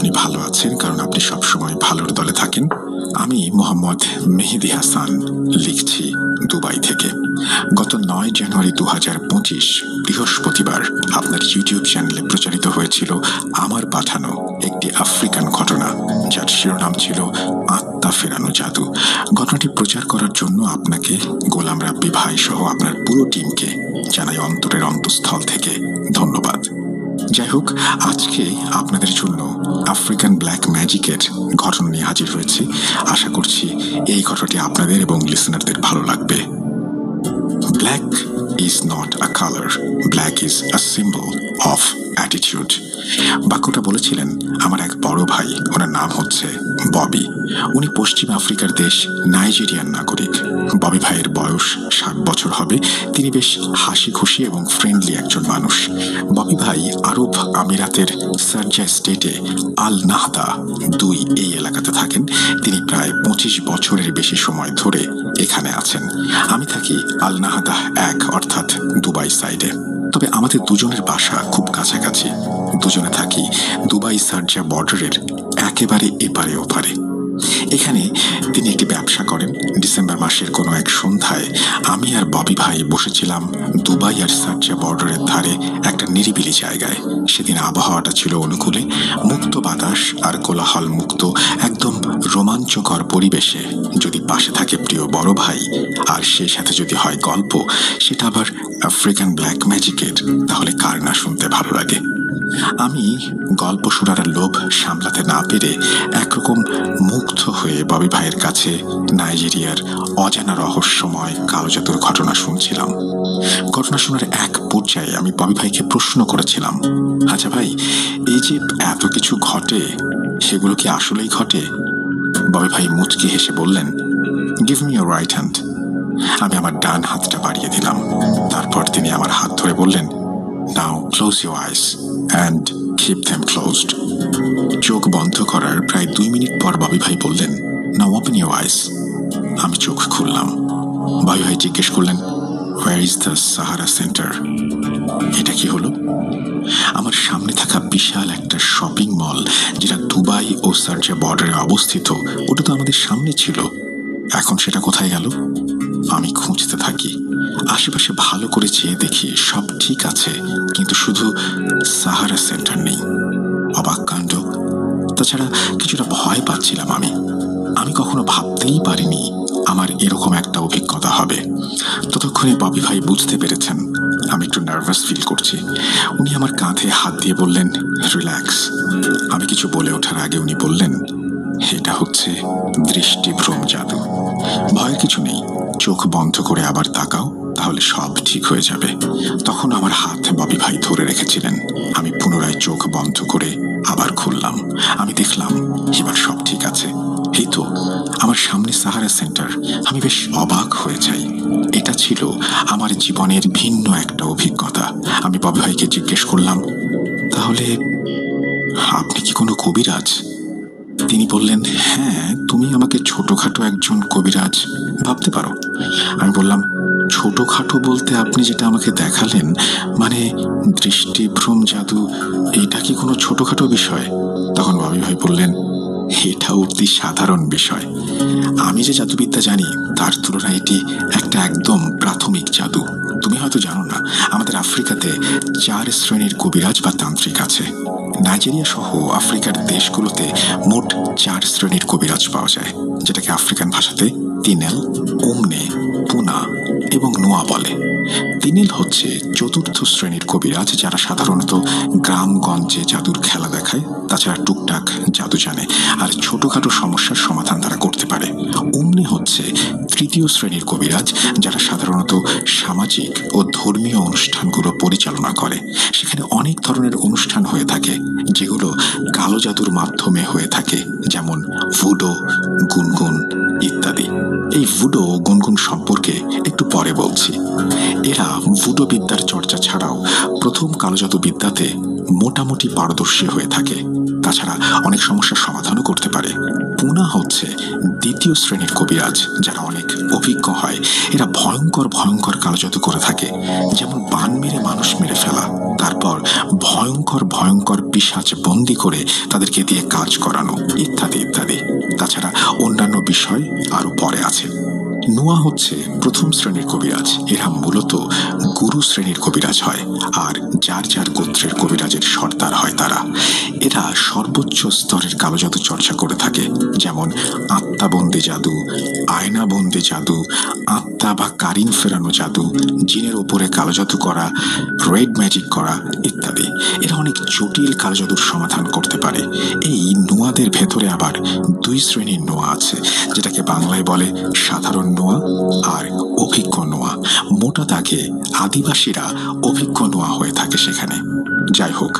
আপনি ভালো আছেন, কারণ আপনি সবসময় ভালোর দলে থাকেন। আমি মোহাম্মদ মেহেদি হাসান লিখছি দুবাই থেকে। গত 9 জানুয়ারি 2025 বৃহস্পতিবার আপনার ইউটিউব চ্যানেলে প্রচারিত হয়েছিল আমার পাঠানো একটি আফ্রিকান ঘটনা, যার শিরোনাম ছিল আত্মা ফেরানো জাদু। ঘটনাটি প্রচার করার জন্য আপনাকে, গোলাম রাব্বি ভাই সহ আপনার পুরো টিমকে জানাই অন্তরের অন্তঃস্থল থেকে ধন্যবাদ। যাই হোক, আজকে আপনাদের জন্য আফ্রিকান ব্ল্যাক ম্যাজিকের ঘটনা নিয়ে হাজির হয়েছি। আশা করছি এই ঘটনাটি আপনাদের এবং লিসনারদের ভালো লাগবে। Black is not a colour, black is a symbol of attitude. বাক্যটা বলেছিলেন আমার এক বড় ভাই, ওনার নাম হচ্ছে ববি। উনি পশ্চিম আফ্রিকার দেশ নাইজেরিয়ার নাগরিক। ববি ভাইয়ের বয়স 60 বছর হবে। তিনি বেশ হাসি খুশি এবং ফ্রেন্ডলি একজন মানুষ। ববি ভাই আরব আমিরাতের সারজা স্টেটে আল নাহদা 2 এই এলাকাতে থাকেন। তিনি প্রায় 25 বছরের বেশি সময় ধরে এখানে আছেন। আমি থাকি আল নাহদা 1 অর্থাৎ দুবাই সাইডে। তবে আমাদের দুজনের বাসা খুব কাছাকাছি। দুজনে থাকি দুবাই সারজা বর্ডারের একেবারে এপারে ওপারে। এখানে তিনি একটি ব্যবসা করেন। ডিসেম্বর মাসের কোনো এক সন্ধ্যায় আমি আর ববি ভাই বসেছিলাম দুবাই আর সারজা বর্ডারের ধারে একটা নিরিবিলি জায়গায়। সেদিন আবহাওয়াটা ছিল অনুকূলে, মুক্ত বাতাস আর কোলাহল মুক্ত একদম রোমাঞ্চকর পরিবেশে যদি পাশে থাকে প্রিয় বড় ভাই, আর সেই সাথে যদি হয় গল্প, সেটা আবার আফ্রিকান ব্ল্যাক ম্যাজিকের, তাহলে কার না শুনতে ভালো লাগে। আমি গল্প শোনার লোভ সামলাতে না পেরে একরকম মুগ্ধ হয়ে ববি ভাইয়ের কাছে নাইজেরিয়ার অজানা রহস্যময় কালো জাদুর ঘটনা শুনছিলাম। ঘটনা শোনার এক পর্যায়ে আমি ববি ভাইকে প্রশ্ন করেছিলাম, আচ্ছা ভাই, এই যে এত কিছু ঘটে, সেগুলো কি আসলেই ঘটে? ববি ভাই মুচকি হেসে বললেন, give me your right hand. আমি আমার ডান হাতটা বাড়িয়ে দিলাম। তারপর তিনি আমার হাত ধরে বললেন, now close your eyes and keep them closed. চোখ বন্ধ করার প্রায় 2 মিনিট পর ববি ভাই বললেন, নাও ওপেন ইউর আইস। আমি চোখ খুললাম। ববি ভাই জিজ্ঞেস করলেন, where is the Sahara centre? এটা কি হলো? আমার সামনে থাকা বিশাল একটা শপিং মল, যেটা দুবাই ও সারজা বর্ডারে অবস্থিত, ওটা তো আমাদের সামনে ছিল। এখন সেটা কোথায় গেল? আমি খুঁজতে থাকি। আশেপাশে ভালো করে চেয়ে দেখি সব ঠিক আছে, কিন্তু শুধু সাহারা সেন্টার নেই। অবাক কাণ্ড। তাছাড়া কিছুটা ভয় পাচ্ছিলাম আমি কখনো ভাবতেই পারিনি আমার এরকম একটা অভিজ্ঞতা হবে। ততক্ষণে ববি ভাই বুঝতে পেরেছেন আমি একটু নার্ভাস ফিল করছি। উনি আমার কাঁধে হাত দিয়ে বললেন, রিল্যাক্স। আমি কিছু বলে ওঠার আগে উনি বললেন, এটা হচ্ছে দৃষ্টিভ্রম জাদু। ভয়ের কিছু নেই, চোখ বন্ধ করে আবার তাকাও, তাহলে সব ঠিক হয়ে যাবে। তখন আমার হাত ববি ভাই ধরে রেখেছিলেন। আমি পুনরায় চোখ বন্ধ করে আবার খুললাম। আমি দেখলাম এবার সব ঠিক আছে। এই তো আমার সামনে সাহারা সেন্টার। আমি বেশ অবাক হয়ে যাই। এটা ছিল আমার জীবনের ভিন্ন একটা অভিজ্ঞতা। আমি ববি ভাইকে জিজ্ঞেস করলাম, তাহলে আপনি কি কোনো কবিরাজ? তিনি বললেন, হ্যাঁ, তুমি আমাকে ছোটখাটো একজন কবিরাজ ভাবতে পারো। আমি বললাম, ছোটখাটো বলতে আপনি যেটা আমাকে দেখালেন, মানে দৃষ্টিভ্রম জাদু, এটা কি কোনো ছোটখাটো বিষয়? তখন ববি ভাই বললেন, এটা অতি সাধারণ বিষয়। আমি যে জাদুবিদ্যা জানি তার তুলনায় এটি একটা একদম প্রাথমিক জাদু। তুমি হয়তো জানো না, আমাদের আফ্রিকাতে 4 শ্রেণীর কবিরাজ বা তান্ত্রিক আছে। নাইজেরিয়া সহ আফ্রিকার দেশগুলোতে মোট 4 শ্রেণীর কবিরাজ পাওয়া যায়, যেটাকে আফ্রিকান ভাষাতে তিনেল, ওমনে, পুনা এবং নোয়া বলে। তিনেল হচ্ছে 4র্থ শ্রেণীর কবিরাজ, যারা সাধারণত গ্রামগঞ্জে জাদুর খেলা দেখায়, তাছাড়া টুকটাক জাদু জানে আর ছোটখাটো সমস্যার সমাধান তারা করতে পারে। ওমনে হচ্ছে 3য় শ্রেণীর কবিরাজ, যারা সাধারণত সামাজিক ও ধর্মীয় অনুষ্ঠানগুলো পরিচালনা করে। সেখানে অনেক ধরনের অনুষ্ঠান হয়ে থাকে, যেগুলো কালো জাদুর মাধ্যমে হয়ে থাকে, যেমন ভুডো, গুনগুন ইত্যাদি। এই ভুডো ও গুনগুন সম্পর্কে একটু পরে বলছি। এরা ভুডো বিদ্যার চর্চা ছাড়াও প্রথম কালো জাদু বিদ্যাতে মোটামুটি পারদর্শী হয়ে থাকে। তাছাড়া অনেক সমস্যার সমাধানও করতে পারে। পুনা নুনা হচ্ছে দ্বিতীয় শ্রেণীর কবিরাজ, যারা অনেক অভিজ্ঞ হয়। এরা ভয়ঙ্কর ভয়ঙ্কর কালজাদু করে থাকে, যেমন বান মেরে মানুষ মেরে ফেলা, তারপর ভয়ঙ্কর ভয়ঙ্কর পিশাচ বন্দি করে তাদেরকে দিয়ে কাজ করানো, ইত্যাদি ইত্যাদি। তাছাড়া অন্যান্য বিষয় আরো পরে আছে। নুয়া হচ্ছে প্রথম শ্রেণীর কবিরাজ। এরা মূলত গুরু শ্রেণীর কবিরাজ হয়, আর যার যার গোত্রের কবিরাজের সর্দার হয় তারা। এরা সর্বোচ্চ স্তরের কালোজাদু চর্চা করে থাকে, যেমন আত্মাবন্দি জাদু, আয়নাবন্দি জাদু, আত্মা বা কারিন ফেরানো জাদু, জিনের ওপরে কালোজাদু করা, রেড ম্যাজিক করা ইত্যাদি। এরা অনেক জটিল কালোজাদুর সমাধান করতে পারে। এই নুয়াদের ভেতরে আবার দুই শ্রেণীর নোয়া আছে, যেটাকে বাংলায় বলে সাধারণ নোয়া আর অভিজ্ঞ নোয়া। মোটা দাগে আদিবাসীরা অভিজ্ঞ নোয়া হয়ে থাকে সেখানে। যাই হোক,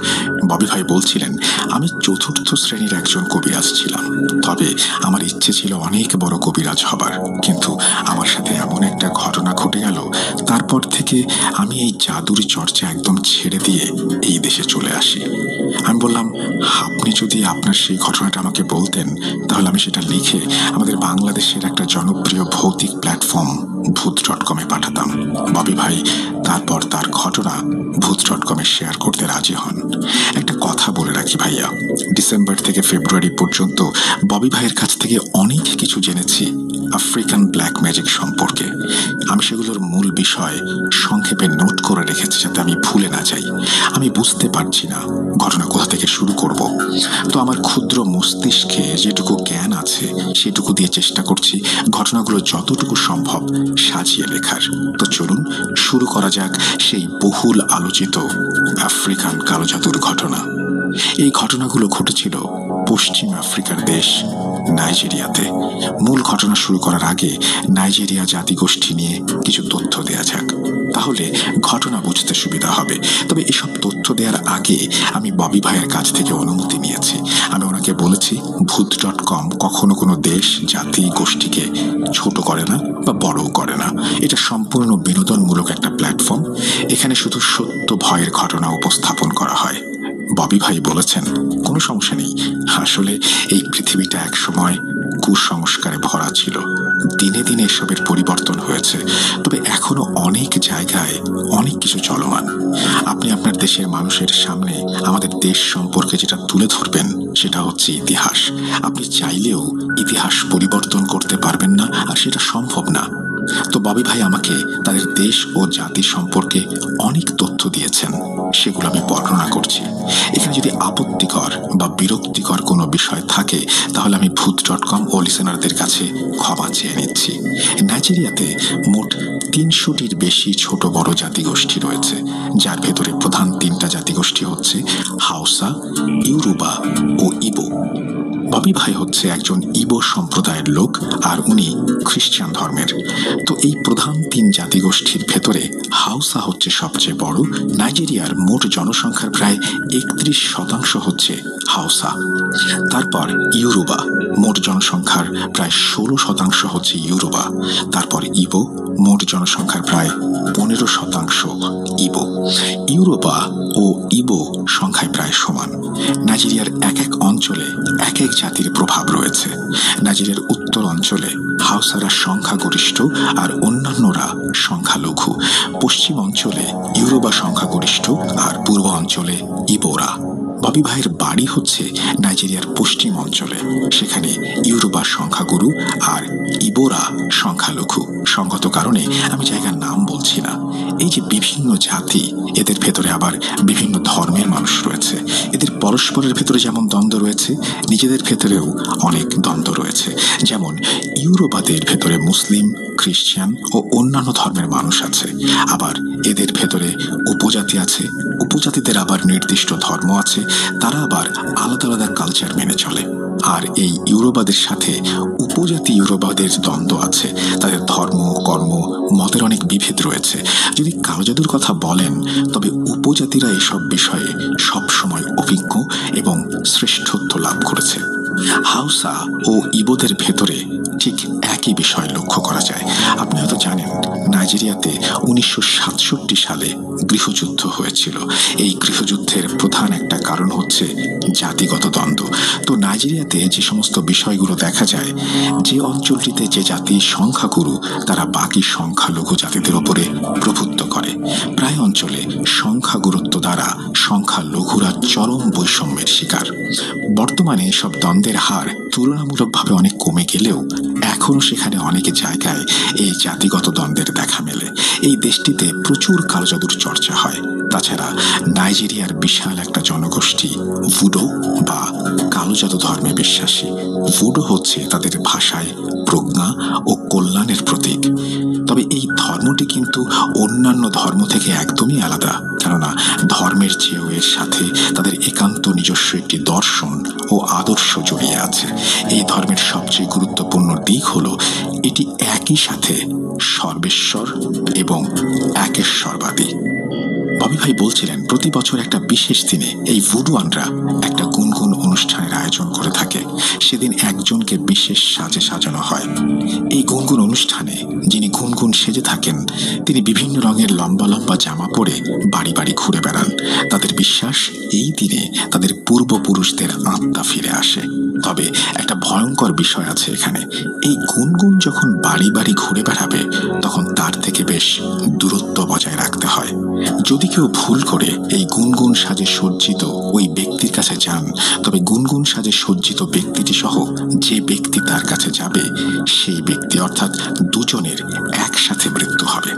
ববি ভাই বলছিলেন, আমি চতুর্থ শ্রেণীর একজন কবিরাজ ছিলাম। তবে আমার ইচ্ছে ছিল অনেক বড় কবিরাজ হবার, কিন্তু আমার সাথে এমন একটা ঘটনা ঘটে গেল, তারপর থেকে আমি এই জাদুর চর্চা একদম ছেড়ে দিয়ে এই দেশে চলে আসি। আমি বললাম, আপনি যদি আপনার সেই ঘটনাটা আমাকে বলতেন, তাহলে আমি সেটা লিখে আমাদের বাংলাদেশের একটা জনপ্রিয় ভৌতিক প্ল্যাটফর্ম ভূত.com-এ পাঠাতাম। ববি ভাই তারপর তার ঘটনা ভূত.com-এ শেয়ার করতে রাজি হন। একটা কথা বলে রাখি ভাইয়া, ডিসেম্বর থেকে ফেব্রুয়ারি পর্যন্ত ববি ভাইয়ের কাছ থেকে অনেক কিছু জেনেছি আফ্রিকান ব্ল্যাক ম্যাজিক সম্পর্কে। আমি সেগুলোর মূল বিষয় সংক্ষেপে নোট করে রেখেছি, যাতে আমি ভুলে না যাই। আমি বুঝতে পারছি না ঘটনা কোথা থেকে শুরু করব, তো আমার ক্ষুদ্র মস্তিষ্কে যেটুকু জ্ঞান আছে সেটুকু দিয়ে চেষ্টা করছি ঘটনাগুলো যতটুকু সম্ভব সাজিয়ে লেখার। তো চলুন শুরু করা যাক সেই বহুল আলোচিত আফ্রিকান কালোজাদুর ঘটনা। এই ঘটনাগুলো ঘটেছিল পশ্চিম আফ্রিকার দেশ নাইজেরিয়াতে। মূল ঘটনা শুরু করার আগে নাইজেরিয়া জাতিগোষ্ঠী নিয়ে কিছু তথ্য দেয়া যাক, তাহলে ঘটনা বুঝতে সুবিধা হবে। তবে এসব তথ্য দেওয়ার আগে আমি ববি ভাইয়ের কাছ থেকে অনুমতি নিয়েছি। আমি ওনাকে বলেছি, ভূত.com কখনো কোনো দেশ, জাতি, গোষ্ঠীকে ছোট করে না বা বড়ও করে না। এটা সম্পূর্ণ বিনোদনমূলক একটা প্ল্যাটফর্ম। এখানে শুধু সত্য ভয়ের ঘটনা উপস্থাপন করা হয়। ববি ভাই বলেছেন, কোনো সমস্যা নেই। আসলে এই পৃথিবীটা একসময় কুসংস্কারে ভরা ছিল। দিনে দিনে এসবের পরিবর্তন হয়েছে, তবে এখনো অনেক জায়গায় অনেক কিছু চলমান। আপনি আপনার দেশের মানুষের সামনে আমাদের দেশ সম্পর্কে যেটা তুলে ধরবেন, সেটা হচ্ছে ইতিহাস। আপনি চাইলেও ইতিহাস পরিবর্তন করতে পারবেন না, আর সেটা সম্ভব না। তো ববি ভাই আমাকে তাদের দেশ ও জাতি সম্পর্কে অনেক তথ্য দিয়েছেন, সেগুলো আমি বর্ণনা করছি। এখানে যদি আপত্তিকর বা বিরক্তিকর কোনো বিষয় থাকে, তাহলে আমি ভূত.com ও লিসেনারদের কাছে ক্ষমা চেয়ে নিচ্ছি। নাইজেরিয়াতে মোট 300টির বেশি ছোট বড় জাতিগোষ্ঠী রয়েছে, যার ভেতরে প্রধান 3টা জাতিগোষ্ঠী হচ্ছে হাউসা, ইউরোবা ও ইবো। ববি ভাই হচ্ছে একজন ইবো সম্প্রদায়ের লোক, আর উনি খ্রিস্টান ধর্মের। তো এই প্রধান 3 জাতিগোষ্ঠীর ভেতরে হাউসা হচ্ছে সবচেয়ে বড়। নাইজেরিয়ার মোট জনসংখ্যার প্রায় 31% হচ্ছে হাউসা। তারপর ইউরোবা, মোট জনসংখ্যার প্রায় 16% হচ্ছে ইউরোবা। তারপর ইবো, মোট জনসংখ্যার প্রায় 15% ইবো। ইউরোবা ও ইবো সংখ্যায় প্রায় সমান। নাইজেরিয়ার এক এক অঞ্চলে এক এক জাতির প্রভাব রয়েছে। নাইজেরিয়ার উত্তর অঞ্চলে হাউসারা সংখ্যাগরিষ্ঠ আর অন্যান্যরা সংখ্যালঘু। পশ্চিম অঞ্চলে ইউরোবা সংখ্যাগরিষ্ঠ আর পূর্ব অঞ্চলে ইবোরা। ববি ভাইয়ের বাড়ি হচ্ছে নাইজেরিয়ার পশ্চিম অঞ্চলে। সেখানে ইউরোবা সংখ্যাগুরু আর ইবোরা সংখ্যালঘু। সঙ্গত কারণে আমি জায়গার নাম বলছি না। এই যে বিভিন্ন জাতি, এদের ভেতরে আবার বিভিন্ন ধর্মের মানুষ রয়েছে। এদের পরস্পরের ভেতরে যেমন দ্বন্দ্ব রয়েছে, নিজেদের ভেতরেও অনেক দ্বন্দ্ব রয়েছে। যেমন ইউরোবাদের ভেতরে মুসলিম, খ্রিস্টান ও অন্যান্য ধর্মের মানুষ আছে। আবার এদের ভেতরে উপজাতি আছে। উপজাতিদের আবার নির্দিষ্ট ধর্ম আছে। তারা আবার আলাদা আলাদা কালচার মেনে চলে। আর এই ইউরোবাদের সাথে উপজাতি ইউরোবাদের দ্বন্দ্ব আছে। তাদের ধর্ম, কর্ম, মতের অনেক বিভেদ রয়েছে। যদি কালোজাদুর কথা বলেন, তবে উপজাতিরা এসব বিষয়ে সবসময় অভিজ্ঞ এবং শ্রেষ্ঠত্ব লাভ করেছে। হাউসা ও ইবোদের ভেতরে ঠিক একই বিষয় লক্ষ্য করা যায়। আপনি হয়তো জানেন, নাইজেরিয়া নাইজেরিয়াতে 1967 সালে গৃহযুদ্ধ হয়েছিল। এই গৃহযুদ্ধের প্রধান একটা কারণ হচ্ছে জাতিগত দ্বন্দ্ব। তো নাইজেরিয়াতে যে সমস্ত বিষয়গুলো দেখা যায়, যে অঞ্চলটিতে যে জাতি সংখ্যাগুরু তারা বাকি সংখ্যালঘু জাতিদের ওপরে প্রভুত্ব করে। প্রায় অঞ্চলে সংখ্যাগুরুত্ব দ্বারা সংখ্যালঘুরা চরম বৈষম্যের শিকার। বর্তমানে এসব দ্বন্দ্বের হার তুলনামূলকভাবে অনেক কমে গেলেও এখনও সেখানে অনেক জায়গায় এই জাতিগত দ্বন্দ্বের দেখা মেলে। এই দেশটিতে প্রচুর কালো জাদুর চর্চা হয়। তাছাড়া নাইজেরিয়ার বিশাল একটা জনগোষ্ঠী ভুডো বা কালো জাদু ধর্মে বিশ্বাসী। ভুডো হচ্ছে তাদের ভাষায় প্রজ্ঞা ও কল্যাণের প্রতীক। তবে এই ধর্মটি কিন্তু অন্যান্য ধর্ম থেকে একদমই আলাদা, কেননা ধর্মের চেয়েও এর সাথে তাদের একান্ত নিজস্ব একটি দর্শন ও আদর্শ জড়িয়ে আছে। এই ধর্মের সবচেয়ে গুরুত্বপূর্ণ দিক হলো এটি একই সাথে সর্বেশ্বর এবং একেশ্বরবাদী। ববি ভাই বলছিলেন প্রতি বছর একটা বিশেষ দিনে এই ভুডুয়ানরা একটা গুনগুন অনুষ্ঠানের আয়োজন করে থাকে। সেদিন একজনকে বিশেষ সাজে সাজানো হয়। এই গুনগুন অনুষ্ঠানে যিনি গুনগুন সেজে থাকেন তিনি বিভিন্ন রঙের লম্বা লম্বা জামা পরে বাড়ি বাড়ি ঘুরে বেড়ান। তাদের বিশ্বাস এই দিনে তাদের পূর্বপুরুষদের আত্মা ফিরে আসে। তবে একটা ভয়ঙ্কর বিষয় আছে এখানে। এই গুনগুন যখন বাড়ি বাড়ি ঘুরে বেড়াবে তখন তার থেকে বেশ দূরত্ব বজায় রাখতে হয়। যদি কেউ ভুল করে এই গুনগুন সাজে সজ্জিত ওই ব্যক্তির কাছে যান, তবে গুনগুন সাজে সজ্জিত ব্যক্তিটি সহ যে ব্যক্তি তার কাছে যাবে সেই ব্যক্তি অর্থাৎ দুজনের একসাথে মৃত্যু হবে।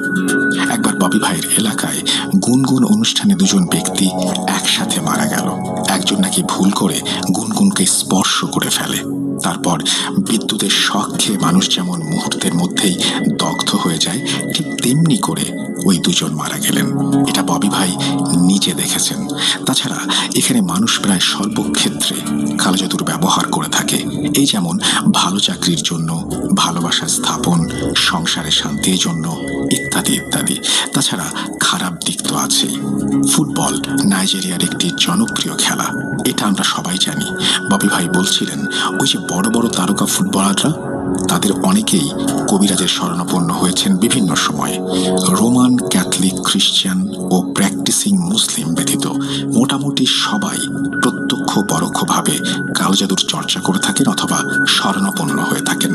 একবার ববি ভাইয়ের এলাকায় গুনগুন অনুষ্ঠানে দুজন ব্যক্তি একসাথে মারা গেল। একজন নাকি ভুল করে গুনগুনকে স্পর্শ করে ফেলে। তারপর বিদ্যুতের শক খেয়ে মানুষ যেমন মুহূর্তের মধ্যেই দগ্ধ হয়ে যায়, ঠিক তেমনি করে ওই দুজন মারা গেলেন। এটা ববি ভাই নিজে দেখেছেন। তাছাড়া এখানে মানুষ প্রায় সর্বক্ষেত্রে কালো জাদুর ব্যবহার করে থাকে। এই যেমন ভালো চাকরির জন্য, ভালোবাসা স্থাপন, সংসারে শান্তির জন্য ইত্যাদি ইত্যাদি। তাছাড়া খারাপ দিক তো আছেই। ফুটবল নাইজেরিয়ার একটি জনপ্রিয় খেলা, এটা আমরা সবাই জানি। ববি ভাই বলছিলেন ওই যে বড় বড় তারকা ফুটবলাররা তাদের অনেকেই কবিরাজের শরণাপন্ন হয়েছেন বিভিন্ন সময়ে। রোমান, ক্যাথলিক, খ্রিস্টান ও প্র্যাকটিসিং মুসলিম ব্যতীত মোটামুটি সবাই প্রত্যক্ষ পরোক্ষভাবে কালো জাদুর চর্চা করে থাকেন অথবা শরণাপন্ন হয়ে থাকেন।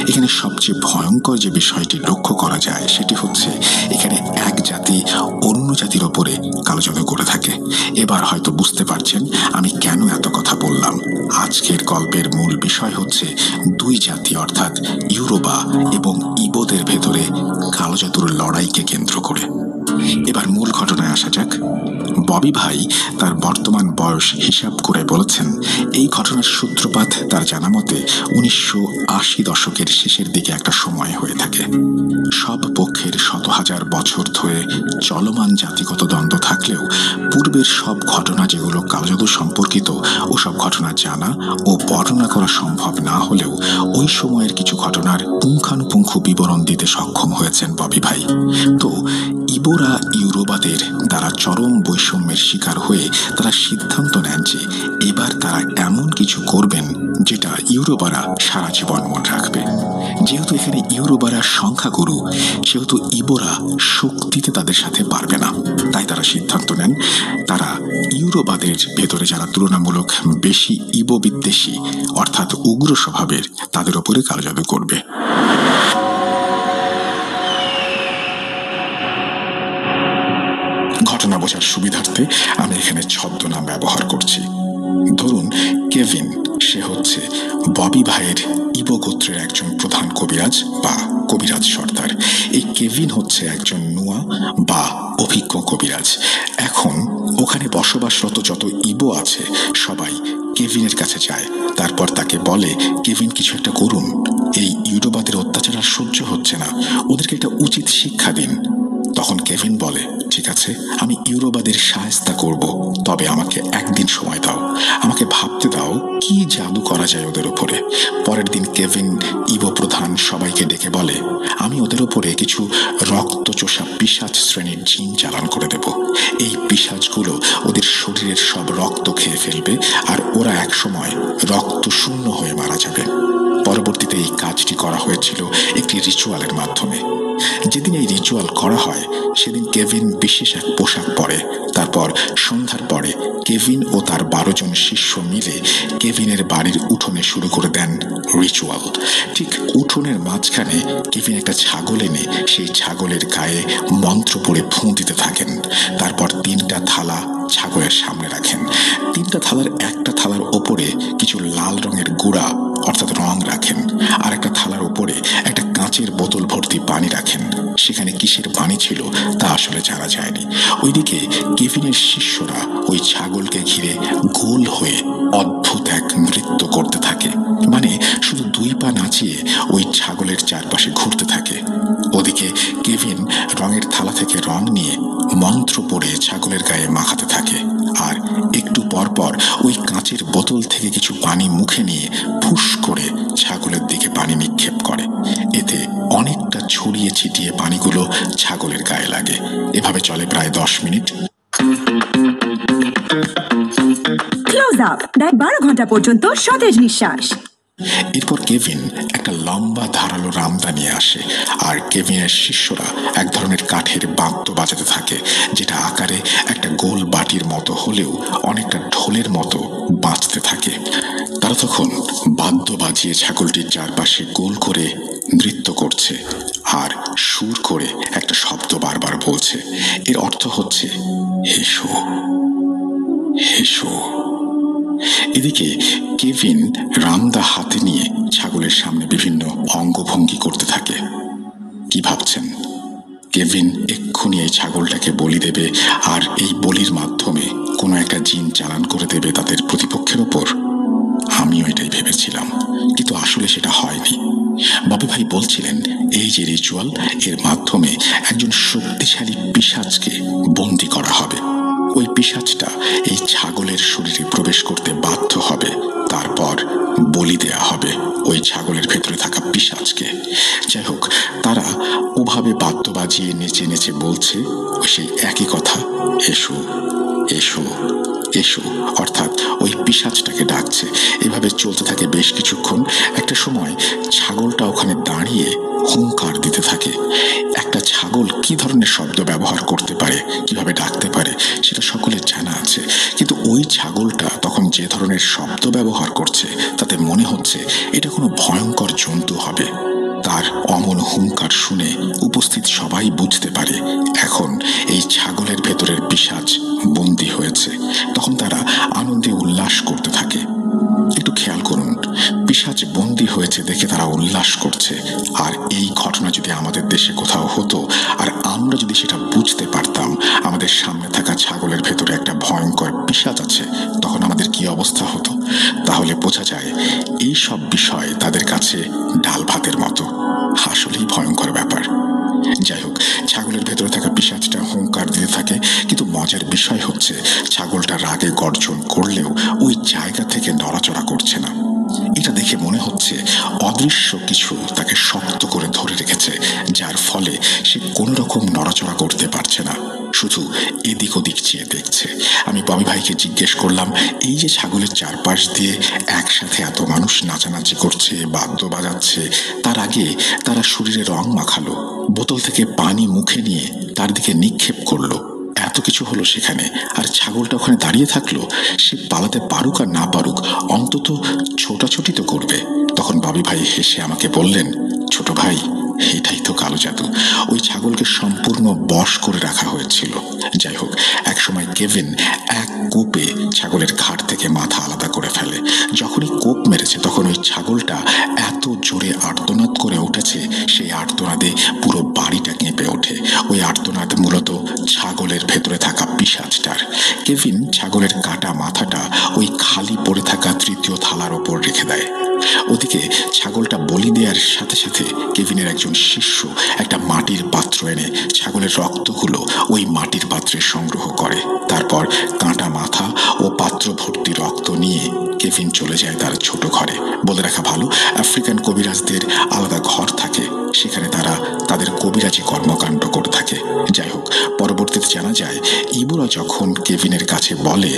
এখানে সবচেয়ে ভয়ঙ্কর যে বিষয়টি লক্ষ্য করা যায় সেটি হচ্ছে এখানে এক জাতি অন্য জাতির ওপরে কালো জাদু করে থাকে। এবার হয়তো বুঝতে পারছেন আমি কেন এত কথা বললাম। আজকের গল্পের মূল বিষয় হচ্ছে দুই জাতি অর্থাৎ ইউরোবা এবং ইবোদের ভেতরে কালো জাদুর লড়াইকে কেন্দ্র করে। এবার মূল ঘটনায় আসা যাক। ববি ভাই তার বর্তমান বয়স হিসাব করে বলেছেন এই ঘটনার সূত্রপাত তার জানা মতে 1980 দশকের শেষের দিকে একটা সময় হয়ে থাকে। সব পক্ষের শত হাজার বছর ধরে চলমান জাতিগত দ্বন্দ্ব থাকলেও পূর্বের সব ঘটনা যেগুলো কালো জাদু সম্পর্কিত ও সব ঘটনা জানা ও বর্ণনা করা সম্ভব না হলেও ওই সময়ের কিছু ঘটনার পুঙ্খানুপুঙ্খ বিবরণ দিতে সক্ষম হয়েছেন ববি ভাই। তো ইবোরা ইউরোবাদের দ্বারা চরম বৈষম্যের শিকার হয়ে তারা সিদ্ধান্ত নেন যে এবার তারা এমন কিছু করবেন যেটা ইউরোবারা সারা জীবন মনে রাখবে। যেহেতু এখানে ইউরোবারা সংখ্যাগুরু, সেহেতু ইবোরা শক্তিতে তাদের সাথে পারবে না। তাই তারা সিদ্ধান্ত নেন তারা ইউরোবাদের ভেতরে যারা তুলনামূলক বেশি ইবো বিদ্বেষী অর্থাৎ উগ্র স্বভাবের তাদের ওপরে কালো জাদু করবে। ঘটনা বোঝার সুবিধার্থে আমি এখানে ছদ্মনাম ব্যবহার করছি। ধরুন কেভিন, সে হচ্ছে ববি ভাইয়ের ইবো গোত্রের একজন প্রধান কবিরাজ বা কবিরাজ সর্দার। এই কেভিন হচ্ছে একজন নুয়া বা অভিজ্ঞ কবিরাজ। এখন ওখানে বসবাসরত যত ইবো আছে সবাই কেভিনের কাছে যায়। তারপর তাকে বলে কেভিন কিছু একটা করুন, এই ইউরোবাদের অত্যাচার আর সহ্য হচ্ছে না, ওদেরকে একটা উচিত শিক্ষা দিন। তখন কেভিন বলে ঠিক আছে, আমি ইউরোবাদের শায়েস্তা করব, তবে আমাকে একদিন সময় দাও, আমাকে ভাবতে দাও কি জাদু করা যায় ওদের ওপরে। পরের দিন কেভিন ইবো প্রধান সবাইকে ডেকে বলে আমি ওদের ওপরে কিছু রক্তচোষা পিশাচ শ্রেণীর জিন চালান করে দেব। এই পিশাচগুলো ওদের শরীরের সব রক্ত খেয়ে ফেলবে আর ওরা একসময় রক্ত শূন্য হয়ে মারা যাবে। পরবর্তীতে এই কাজটি করা হয়েছিল একটি রিচুয়ালের মাধ্যমে। যেদিন এই রিচুয়াল করা হয় সেদিন কেভিন বিশেষ এক পোশাক পরে। তারপর সন্ধ্যার পরে কেভিন ও তার 12 জন শিষ্য মিলে কেভিনের বাড়ির উঠোনে শুরু করে দেন রিচুয়াল। ঠিক উঠোনের মাঝখানে কেভিন একটা ছাগল এনে সেই ছাগলের গায়ে মন্ত্র পড়ে ফুঁ দিতে থাকেন। তারপর 3টা থালা ছাগলের সামনে রাখেন। 3টা থালার একটা থালার ওপরে কিছু লাল রঙের গুঁড়া অর্থাৎ রং রাখেন, আর একটা থালার ওপরে একটা কাঁচের বোতল ভর্তি পানি রাখেন। সেখানে কিসের পানি ছিল তা আসলে জানা যায়নি। ওইদিকে কেভিনের শিষ্যরা ওই ছাগলকে ঘিরে গোল হয়ে অদ্ভুত এক নৃত্য করতে থাকে, মানে শুধু 2 পা নাচিয়ে ওই ছাগলের চারপাশে ঘুরতে থাকে। ওদিকে কেভিন রঙের থালা থেকে রং নিয়ে মন্ত্র পড়ে ছাগলের গায়ে মাখাতে থাকে, আর একটু পর পর ওই কাঁচের বোতল থেকে কিছু পানি মুখে নিয়ে ফুস করে ছাগলের দিকে পানি নিক্ষেপ করে। এতে অনেকটা ছড়িয়ে ছিটিয়ে পানিগুলো ছাগলের গায়ে লাগে। এভাবে চলে প্রায় 10 মিনিট। ক্লোজ আপ দেয় 12 ঘন্টা পর্যন্ত সতেজ নিঃশ্বাস। এরপর কেভিন একটা লম্বা ধারালো রামদা নিয়ে আসে, আর কেভিনের শিষ্যরা এক ধরনের কাঠের বাদ্য বাজাতে থাকে, যেটা আকারে একটা গোল বাটির মতো হলেও অনেকটা ঢোলের মতো বাজতে থাকে। তারা তখন বাদ্য বাজিয়ে ছাগলটির চারপাশে গোল করে নৃত্য করছে আর সুর করে একটা শব্দ বারবার বলছে। এর অর্থ হচ্ছে হেসো হেসো। এদিকে কেভিন রামদা হাতে নিয়ে ছাগলের সামনে বিভিন্ন অঙ্গভঙ্গি করতে থাকে। কি ভাবছেন? কেভিন এক্ষুনি এই ছাগলটাকে বলি দেবে, আর এই বলির মাধ্যমে কোনো একটা জিন চালান করে দেবে তাদের প্রতিপক্ষের ওপর? আমিও এটাই ভেবেছিলাম, কিন্তু আসলে সেটা হয়নি। ববি ভাই বলছিলেন এই যে রিচুয়াল, এর মাধ্যমে একজন শক্তিশালী পিশাচকে বন্দি করা হবে। ওই পিশাচটা এই ছাগলের শরীরে প্রবেশ করতে বাধ্য হবে, তারপর বলি দেয়া হবে ওই ছাগলের ভেতরে থাকা পিশাচকে। যাই হোক, তারা ওভাবে বাদ্য বাজিয়ে নেচে নেচে বলছে সেই একই কথা, এসো এসো এসো, অর্থাৎ ওই পিশাচটাকে ডাকছে। এভাবে চলতে থাকে বেশ কিছুক্ষণ। একটা সময় ছাগলটা ওখানে দাঁড়িয়ে হুঙ্কার দিতে থাকে। একটা ছাগল কি ধরনের শব্দ ব্যবহার করতে পারে, কিভাবে ডাকতে পারে, সেটা সকলের জানা আছে, কিন্তু ওই ছাগলটা তখন যে ধরনের শব্দ ব্যবহার করছে তাতে মনে হচ্ছে এটা কোনো ভয়ঙ্কর জন্তু হবে। তার অমন হুঙ্কার শুনে উপস্থিত সবাই বুঝতে পারে এখন এই ছাগলের ভেতরের পিশাচ বন্দী হয়েছে। তখন তারা আনন্দে উল্লাস করতে থাকে। একটু খেয়াল করুন, পিশাচ বন্দী হয়েছে দেখে তারা উল্লাস করছে। আর এই ঘটনা যদি আমাদের দেশে কোথাও হতো, আর আমরা যদি সেটা বুঝতে পারতাম আমাদের সামনে থাকা ছাগলের ভেতরে একটা ভয়ঙ্কর পিশাচ আছে, তখন আমাদের কি অবস্থা হতো? তাহলে বোঝা যায় এই সব বিষয় তাদের কাছে ডাল ভাতের মতো। আসলেই ভয়ঙ্কর ব্যাপার। যাই হোক, ছাগলের ভেতরে থাকা পিশাচটা হুঙ্কার দিতে থাকে, কিন্তু মজার বিষয় হচ্ছে ছাগলটা রাগে গর্জন করলেও ওই জায়গা থেকে নড়াচড়া করছে না। এটা দেখে মনে হচ্ছে অদৃশ্য কিছু তাকে শক্ত করে ধরে রেখেছে, যার ফলে সে কোনো রকম নড়াচড়া করতে পারছে না, শুধু এদিক ওদিক চেয়ে দেখছে। আমি ববি ভাইকে জিজ্ঞেস করলাম, এই যে ছাগলের চারপাশ দিয়ে একসাথে এত মানুষ নাচানাচি করছে, বাদ্য বাজাচ্ছে, তার আগে তারা শরীরে রং মাখালো, বোতল থেকে পানি মুখে নিয়ে তার দিকে নিক্ষেপ করলো, এত কিছু হলো সেখানে, আর ছাগলটা ওখানে দাঁড়িয়ে থাকলো। সে পালাতে পারুক আর না পারুক, অন্তত ছোটাছুটি তো করবে। তখন ববি ভাই হেসে আমাকে বললেন, ছোট ভাই, এটাই তো কালো জাদু। ওই ছাগলকে সম্পূর্ণ বশ করে রাখা হয়েছিল। যাই হোক, একসময় কেভিন এক কোপে ছাগলের ঘাড় থেকে মাথা আলাদা করে ফেলে। যখনই কোপ মেরেছে তখন ওই ছাগলটা এত জোরে আর্তনাদ করে উঠেছে, সেই আর্তনাদে পুরো বাড়িটা কেঁপে ওঠে। ওই আর্তনাদ মূলত ছাগলের ভেতরে থাকা পিশাচটার। কেভিন ছাগলের কাটা মাথাটা ওই খালি পড়ে থাকা 3য় থালার ওপর রেখে দেয়। ওদিকে ছাগলটা বলি দেওয়ার সাথে সাথে কেভিনের একজন শিষ্য একটা মাটির পাত্র এনে ছাগলের রক্তগুলো ওই মাটির পাত্রে সংগ্রহ করে। তারপর কাঁটা মাথা ও পাত্র ভর্তি রক্ত নিয়ে কেভিন চলে যায় তার ছোট ঘরে। বলে রাখা ভালো, আফ্রিকান কবিরাজদের আলাদা ঘর থাকে, সেখানে তারা তাদের কবিরাজি কর্মকাণ্ড করে থাকে। যাই হোক, পরবর্তীতে জানা যায় ইবুরা যখন কেভিনের কাছে বলে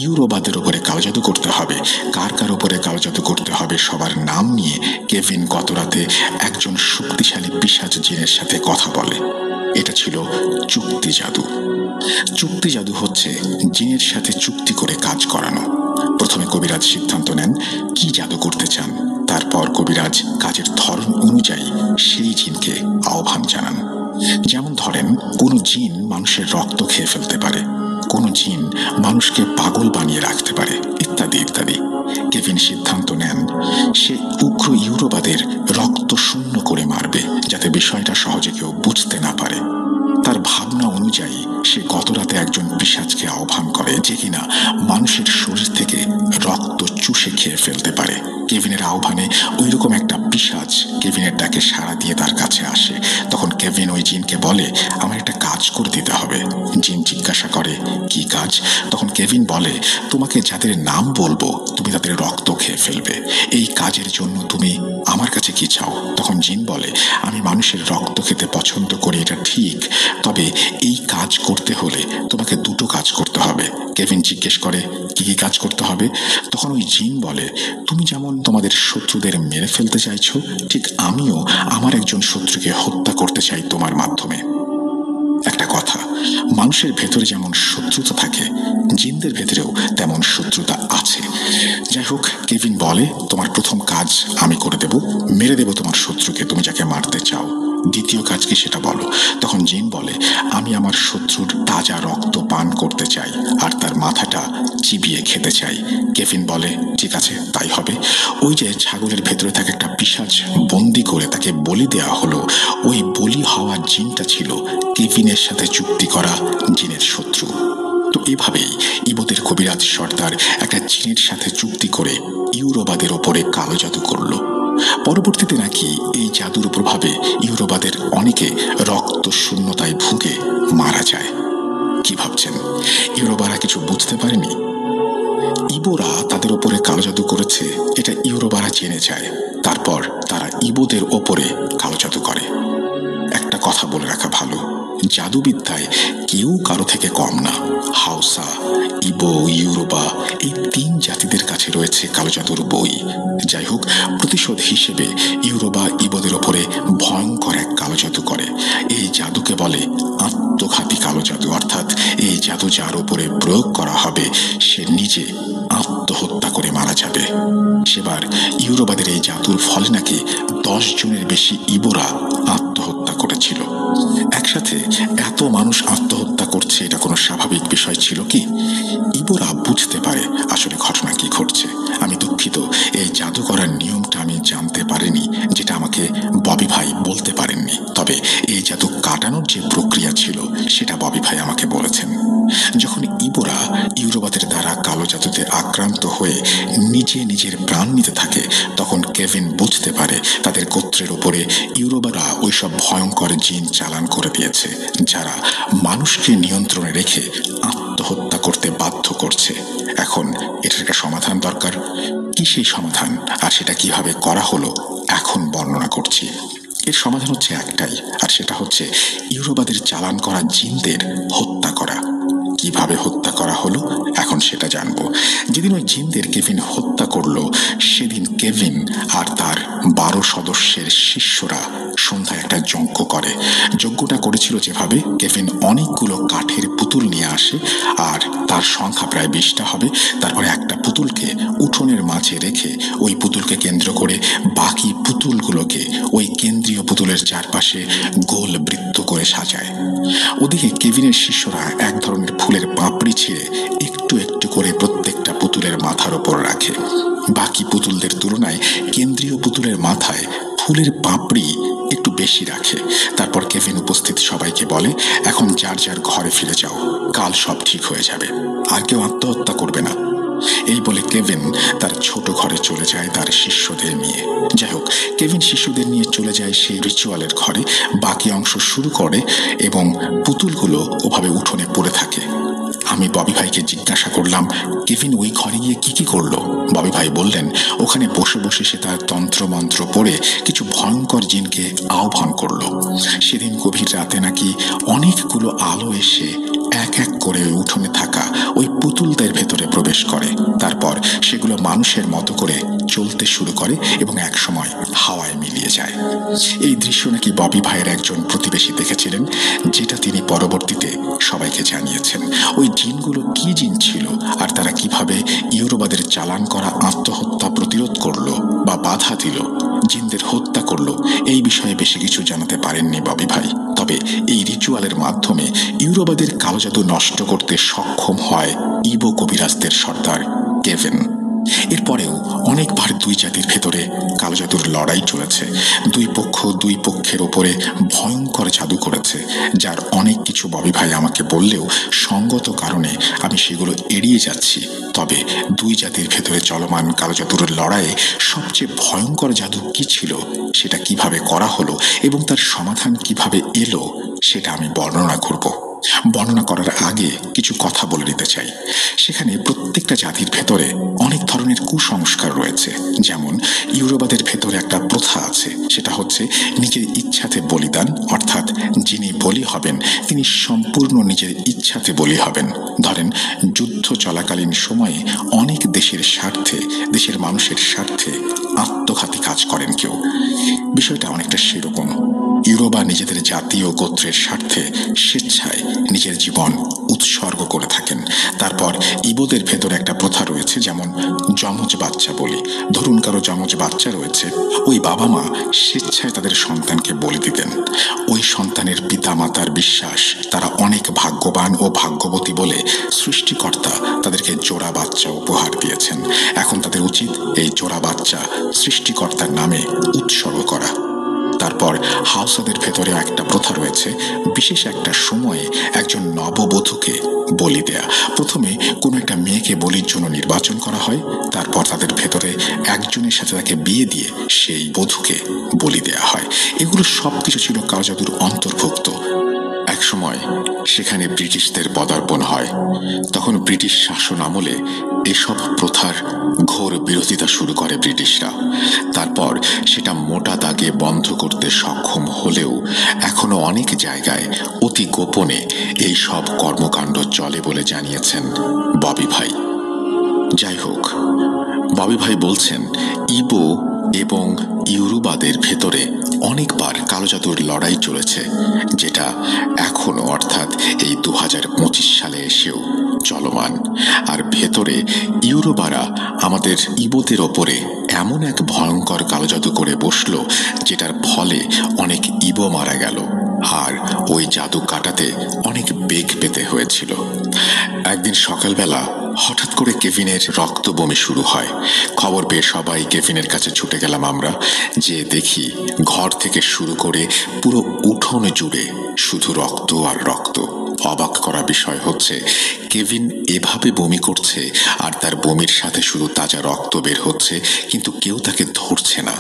ইউরোবাদের ওপরে কালো জাদু করতে হবে, কার কার ওপরে কালো জাদু করতে হবে সবার নাম নিয়ে কেভিন গতরাতে একজন শক্তিশালী পিশাচ জিনের সাথে কথা বলে। এটা ছিল চুক্তি জাদু। চুক্তি জাদু হচ্ছে জিনের সাথে চুক্তি করে কাজ করানো। প্রথমে কবিরাজ সিদ্ধান্ত নেন কি জাদু করতে চান, তারপর কবিরাজ কাজের ধরন অনুযায়ী সেই জিনকে আহ্বান জানান। যেমন ধরেন, কোনো জিন মানুষের রক্ত খেয়ে ফেলতে পারে, কোনো জিন মানুষকে পাগল বানিয়ে রাখতে পারে, ইত্যাদি ইত্যাদি। কেভিন সিদ্ধান্ত নেন সে উগ্র ইউরোবাদের রক্ত শূন্য করে মারবে, যাতে বিষয়টা সহজে কেউ বুঝতে না পারে। তার ভাবনা অনুযায়ী সে গতরাতে একজন পিশাচকে আহ্বান করে, যে কিনা মানুষের শরীর থেকে রক্ত চুষে খেয়ে ফেলতে পারে। কেভিনের আহ্বানে ওইরকম একটা পিশাচ কেভিনের ডাকে সাড়া দিয়ে তার কাছে আসে। তখন কেভিন ওই জিনকে বলে, আমার একটা কাজ করে দিতে হবে। জিন জিজ্ঞাসা করে, কি কাজ? তখন কেভিন বলে, তোমাকে যাদের নাম বলবো তুমি তাদের রক্ত খেয়ে ফেলবে। এই কাজের জন্য তুমি আমার কাছে কি চাও? তখন জিন বলে, আমি মানুষের রক্ত খেতে পছন্দ করি, এটা ঠিক, তবে এই কাজ করতে হলে তোমাকে দুটো কাজ করতে হবে। কেভিন জিজ্ঞেস করে, কি কি কাজ করতে হবে? তখন ওই জিন বলে, তুমি যেমন তোমাদের শত্রুদের মেরে ফেলতে চাইছো, ঠিক আমিও আমার একজন শত্রুকে হত্যা করতে চাই তোমার মাধ্যমে। একটা কথা, মানুষের ভেতরে যেমন শত্রুতা থাকে, জিনদের ভেতরেও তেমন শত্রুতা আছে। যাই হোক, কেভিন বলে, তোমার প্রথম কাজ আমি করে দেব, মেরে দেব তোমার শত্রুকে, তুমি যাকে মারতে চাও। দ্বিতীয় কাজ কি সেটা বলো। তখন জিন বলে, আমি আমার শত্রুর তাজা রক্ত পান করতে চাই আর তার মাথাটা চিবিয়ে খেতে চাই। কেভিন বলে, ঠিক আছে, তাই হবে। ওই যে ছাগলের ভেতরে থাকে একটা পিশাচ বন্দি করে তাকে বলি দেয়া হলো, ওই বলি হওয়া জিনটা ছিল কেভিনের সাথে চুক্তি করা জিনের শত্রু। তো এভাবেই ইবদের কবিরাজ সর্দার একটা জিনের সাথে চুক্তি করে ইউরোবাদের ওপরে কালো জাদু করলো। পরবর্তীতে নাকি এই জাদুর প্রভাবে ইউরোবাদের অনেকে রক্ত শূন্যতায় ভুগে মারা যায়। কি ভাবছেন, ইউরোবারা কিছু বুঝতে পারেনি? ইবোরা তাদের ওপরে কালো জাদু করেছে এটা ইউরোবারা জেনে যায়, তারপর তারা ইবোদের ওপরে কালো জাদু করে। একটা কথা বলে রাখা ভালো, জাদুবিদ্যায় কেউ কারো থেকে কম না। হাউসা, ইবো, ইউরোবা এই তিন জাতিদের কাছে রয়েছে কালো জাদুর বই। যাই হোক, প্রতিশোধ হিসেবে ইউরোবা ইবোদের ওপরে ভয়ঙ্কর এক কালো জাদু করে। এই জাদুকে বলে আত্মঘাতী কালো জাদু, অর্থাৎ এই জাদু যার উপরে প্রয়োগ করা হবে সে নিজে আত্মহত্যা করে মারা যাবে। সেবার ইউরোবাদের এই জাদুর ফলে নাকি 10 জনের বেশি ইবোরা আত্মহত্যা করেছিল। একসাথে এত মানুষ আত্মহত্যা করছে, এটা কোনো স্বাভাবিক বিষয় ছিল কি? ইবোরা বুঝতে পারে আসলে ঘটনা কি ঘটছে। আমি দুঃখিত, এই জাদু করার নিয়মটা আমি জানতে পারিনি, যেটা আমাকে ববি ভাই বলতে পারেননি। তবে এই জাদু কাটানোর যে প্রক্রিয়া ছিল সেটা ববি ভাই আমাকে বলেছেন। যখন ইবোরা ইউরোবাদের দ্বারা কালো জাদুতে আক্রান্ত হয়ে নিজে নিজের প্রাণ নিতে থাকে, তখন কেভিন বুঝতে পারে তাদের গোত্রের উপরে ইউরোবারা ওইসব ভয়ঙ্কর জিন চালান করে দিয়েছে, যারা মানুষকে নিয়ন্ত্রণে রেখে আত্মহত্যা করতে বাধ্য করছে। এখন এটার একটা সমাধান দরকার। কি সেই সমাধান, আর সেটা কিভাবে করা হলো এখন বর্ণনা করছি। এর সমাধান হচ্ছে একটাই, আর সেটা হচ্ছে ইউরোবাদের চালান করা জিনদের হত্যা করা। কিভাবে হত্যা করা হলো এখন সেটা জানবো। যেদিন ওই জিনদের কেভিন হত্যা করলো, সেদিন কেভিন আর তার 12 সদস্যের শিষ্যরা সন্ধ্যায় একটা যজ্ঞ করে। যজ্ঞটা করেছিল যেভাবে, কেভিন অনেকগুলো কাঠের পুতুল নিয়ে আসে, আর তার সংখ্যা প্রায় 20টা হবে। তারপরে একটা পুতুলকে উঠোনের মাঝে রেখে ওই পুতুলকে কেন্দ্র করে বাকি পুতুলগুলোকে ওই কেন্দ্রীয় পুতুলের চারপাশে গোল বৃত্ত করে সাজায়। ওদিকে কেভিনের শিষ্যরা এক ধরনের ফুলের পাপড়ি ছিঁড়ে একটু একটু করে প্রত্যেকটা পুতুলের মাথার ওপর রাখে। বাকি পুতুলদের তুলনায় কেন্দ্রীয় পুতুলের মাথায় ফুলের পাপড়ি একটু বেশি রাখে। তারপর কেভিন উপস্থিত সবাইকে বলে, এখন যার যার ঘরে ফিরে যাও, কাল সব ঠিক হয়ে যাবে, আর কেউ আত্মহত্যা করবে না। এই বলে কেভিন তার ছোট ঘরে চলে যায় তার শিষ্যদের নিয়ে। যাই হোক, কেভিন শিশুদের নিয়ে চলে যায় সেই রিচুয়ালের ঘরে, বাকি অংশ শুরু করে এবং পুতুলগুলো ওভাবে উঠোনে পড়ে থাকে। আমি ববি ভাইকে জিজ্ঞাসা করলাম, কেভিন ওই ঘরে গিয়ে কি কি করলো? ববি ভাই বললেন, ওখানে বসে বসে সে তার তন্ত্রমন্ত্র পড়ে কিছু ভয়ঙ্কর জিনকে আহ্বান করলো। সেদিন গভীর রাতে নাকি অনেকগুলো আলো এসে এক এক করে উঠোনে থাকা ওই পুতুলদের ভেতরে প্রবেশ করে। তারপর সেগুলো মানুষের মতো করে জ্বলতে শুরু করে এবং একসময় হাওয়ায় মিলিয়ে যায়। এই দৃশ্য নাকি ববি ভাইয়ের একজন প্রতিবেশী দেখেছিলেন, যেটা তিনি পরবর্তীতে সবাইকে জানিয়েছেন। ওই জিনগুলো কি জিন ছিল আর তারা কিভাবে ইউরোবাদের চালান করা আত্মহত্যা প্রতিরোধ করলো বা বাধা দিল, জিনদের হত্যা করলো, এই বিষয়ে বেশি কিছু জানাতে পারেননি ববি ভাই। তবে এই রিচুয়ালের মাধ্যমে ইউরোবাদের কালো জাদু নষ্ট করতে সক্ষম হয় ইবো কবিরাজদের সর্দার কেভিন। এরপরেও অনেকবার দুই জাতির ভেতরে কালো জাদুর লড়াই চলেছে। দুই পক্ষ দুই পক্ষের ওপরে ভয়ঙ্কর জাদু করেছে, যার অনেক কিছু ববি ভাই আমাকে বললেও সঙ্গত কারণে আমি সেগুলো এড়িয়ে যাচ্ছি। তবে দুই জাতির ভেতরে চলমান কালো জাদুর লড়াইয়ে সবচেয়ে ভয়ঙ্কর জাদু কি ছিল, সেটা কিভাবে করা হলো এবং তার সমাধান কিভাবে এলো, সেটা আমি বর্ণনা করব। বর্ণনা করার আগে কিছু কথা বলে নিতে চাই। সেখানে প্রত্যেকটা জাতির ভেতরে অনেক ধরনের কুসংস্কার রয়েছে। যেমন ইউরোবাদের ভেতরে একটা প্রথা আছে, সেটা হচ্ছে নিজের ইচ্ছাতে বলিদান, অর্থাৎ যিনি বলি হবেন তিনি সম্পূর্ণ নিজের ইচ্ছাতে বলি হবেন। ধরেন যুদ্ধ চলাকালীন সময়ে অনেক দেশের স্বার্থে, দেশের মানুষের স্বার্থে আত্মঘাতী কাজ করেন কেউ। বিষয়টা অনেকটা সেরকম। ইউরোবা নিজেদের জাতি ও গোত্রের স্বার্থে স্বেচ্ছায় নিজের জীবন উৎসর্গ করে থাকেন। তারপর ইবোদের ভেতরে একটা প্রথা রয়েছে, যেমন যমজ বাচ্চা বলি। ধরুন কারো যমজ বাচ্চা রয়েছে, ওই বাবা মা স্বেচ্ছায় তাদের সন্তানকে বলি দিতেন। ওই সন্তানের পিতা মাতার বিশ্বাস তারা অনেক ভাগ্যবান ও ভাগ্যবতী বলে সৃষ্টিকর্তা তাদেরকে জোড়া বাচ্চা উপহার দিয়েছেন। এখন তাদের উচিত এই জোড়া বাচ্চা সৃষ্টিকর্তার নামে উৎসর্গ করা। তারপর হাউসাদের ভেতরে একটা প্রথা রয়েছে, বিশেষ একটা সময়ে একজন নববধূকে বলি দেয়া। প্রথমে কোনো একটা মেয়েকে বলির জন্য নির্বাচন করা হয়, তারপর তাদের ভেতরে একজনের সাথে তাকে বিয়ে দিয়ে সেই বধূকে বলি দেয়া হয়। এগুলো সবকিছু ছিল কালো জাদুর অন্তর্ভুক্ত। একসময় সেখানে ব্রিটিশদের পদার্পণ হয়। তখন ব্রিটিশ শাসন আমলে এসব প্রথার ঘোর বিরোধিতা শুরু করে ব্রিটিশরা। তারপর সেটা মোটা দাগে বন্ধ করতে সক্ষম হলেও এখনো অনেক জায়গায় অতি গোপনে এই সব কর্মকাণ্ড চলে বলে জানিয়েছেন ববি ভাই। যাই হোক, ববি ভাই বলছেন ইবো এবং ইউরোবাদের ভেতরে অনেকবার কালো জাদুর লড়াই চলেছে, যেটা এখনো অর্থাৎ এই 2025 সালে এসেও চলমান। আর ভেতরে ইউরোবারা আমাদের ইবোদের ওপরে এমন এক ভয়ঙ্কর কালো জাদু করে বসলো, যেটার ফলে অনেক ইবো মারা গেল আর ওই জাদু কাটাতে অনেক বেগ পেতে হয়েছিল। একদিন সকালবেলা হঠাৎ করে কেভিনের রক্ত বমি শুরু হয়। খবর পেয়ে সবাই কেভিনের কাছে ছুটে গেলাম আমরা। যে দেখি ঘর থেকে শুরু করে পুরো উঠোন জুড়ে শুধু রক্ত আর রক্ত। অবাক করা বিষয় হচ্ছে কেভিন এভাবে বমি করছে আর তার বমির সাথে শুধু তাজা রক্ত বের হচ্ছে, কিন্তু কেউ তাকে ধরছে না।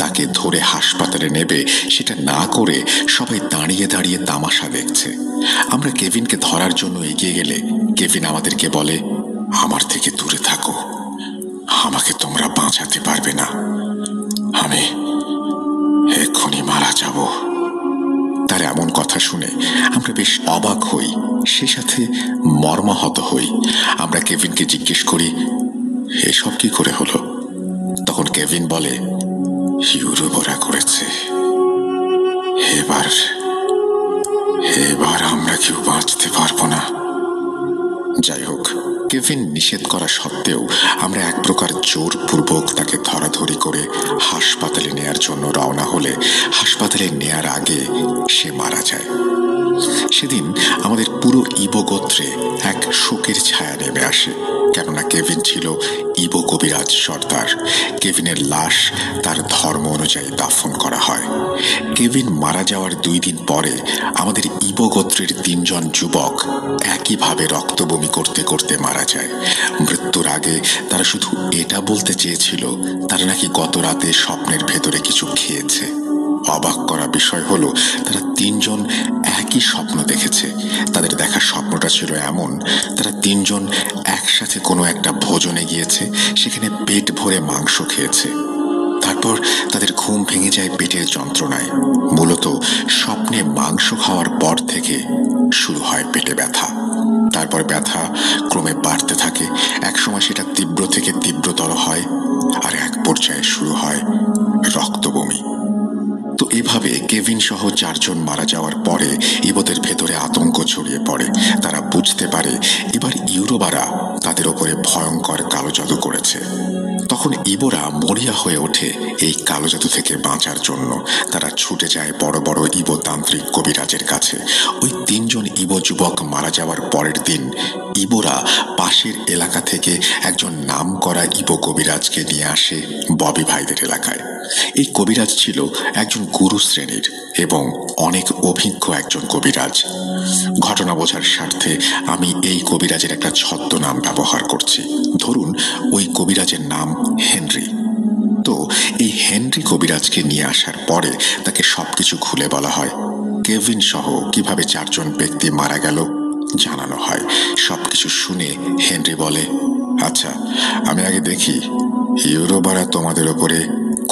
তাকে ধরে হাসপাতালে নেবে সেটা না করে সবাই দাঁড়িয়ে দাঁড়িয়ে তামাশা দেখছে। আমরা কেভিনকে ধরার জন্য এগিয়ে গেলে কেভিন আমাদেরকে বলে, আমার থেকে দূরে থাকো, আমাকে তোমরা বাঁচাতে পারবে না, আমি এক্ষুনি মারা যাব। তার এমন কথা শুনে আমরা বেশ অবাক হই, সে সাথে মর্মাহত হই। আমরা কেভিনকে জিজ্ঞেস করি, এসব কি করে হলো? তখন কেভিন বলে, ইউরোবরা করেছে। এবার আমরা কেউ বাঁচতে পারবো না। যাই হোক, কেভিন নিষেধ করা সত্ত্বেও আমরা এক প্রকার জোরপূর্বক তাকে ধরাধরি করে হাসপাতালে নেয়ার জন্য রওনা হলে হাসপাতালে নেয়ার আগে সে মারা যায়। সেদিন আমাদের পুরো ইবো গোত্রে এক শোকের ছায়া নেমে আসে, কেননা কেভিন ছিল ইবো কবিরাজ সর্দার। কেভিনের লাশ তার ধর্ম অনুযায়ী দাফন করা হয়। কেভিন মারা যাওয়ার 2 দিন পরে আমাদের ইবো গোত্রের 3 জন যুবক একইভাবে রক্ত বমি করতে করতে মারা যায়। মৃত্যুর আগে তারা শুধু এটা বলতে চেয়েছিল তারা নাকি গত রাতে স্বপ্নের ভেতরে কিছু খেয়েছে। অবাক করা বিষয় হলো তারা 3 জন একই স্বপ্ন দেখেছে। তাদের দেখা স্বপ্নটা ছিল এমন, তারা 3 জন একসাথে কোনো একটা ভোজনে গিয়েছে, সেখানে পেট ভরে মাংস খেয়েছে। তারপর তাদের ঘুম ভেঙে যায় পেটের যন্ত্রণায়। মূলত স্বপ্নে মাংস খাওয়ার পর থেকে শুরু হয় পেটে ব্যথা। তারপর ব্যথা ক্রমে বাড়তে থাকে। একসময় সেটা তীব্র থেকে তীব্রতর হয়, আর এক পর্যায়ে শুরু হয় রক্তবমি। তো এভাবে কেভিন সহ 4 জন মারা যাওয়ার পরে ইবোদের ভেতরে আতঙ্ক ছড়িয়ে পড়ে। তারা বুঝতে পারে এবার ইউরোবারা তাদের ওপরে ভয়ঙ্কর কালো জাদু করেছে। তখন ইবোরা মরিয়া হয়ে ওঠে এই কালো জাদু থেকে বাঁচার জন্য। তারা ছুটে যায় বড় বড় ইবো তান্ত্রিক কবিরাজের কাছে। ওই 3 জন ইবো যুবক মারা যাওয়ার পরের দিন ইবোরা পাশের এলাকা থেকে একজন নামকরা ইবো কবিরাজকে নিয়ে আসে ববি ভাইদের এলাকায়। এই কবিরাজ ছিল একজন গুরু শ্রেণীর এবং অনেক অভিজ্ঞ একজন কবিরাজ। ঘটনা বোঝার স্বার্থে আমি এই কবিরাজের একটা ছদ্মনাম ব্যবহার করছি। ধরুন ওই কবিরাজের নাম হেনরি। তো এই হেনরি কবিরাজকে নিয়ে আসার পরে তাকে সবকিছু খুলে বলা হয়। কেভিন সহ কিভাবে 4 জন ব্যক্তি মারা গেল জানানো হয়। সবকিছু শুনে হেনরি বলে, আচ্ছা, আমি আগে দেখি ইউরোবারা তোমাদের ওপরে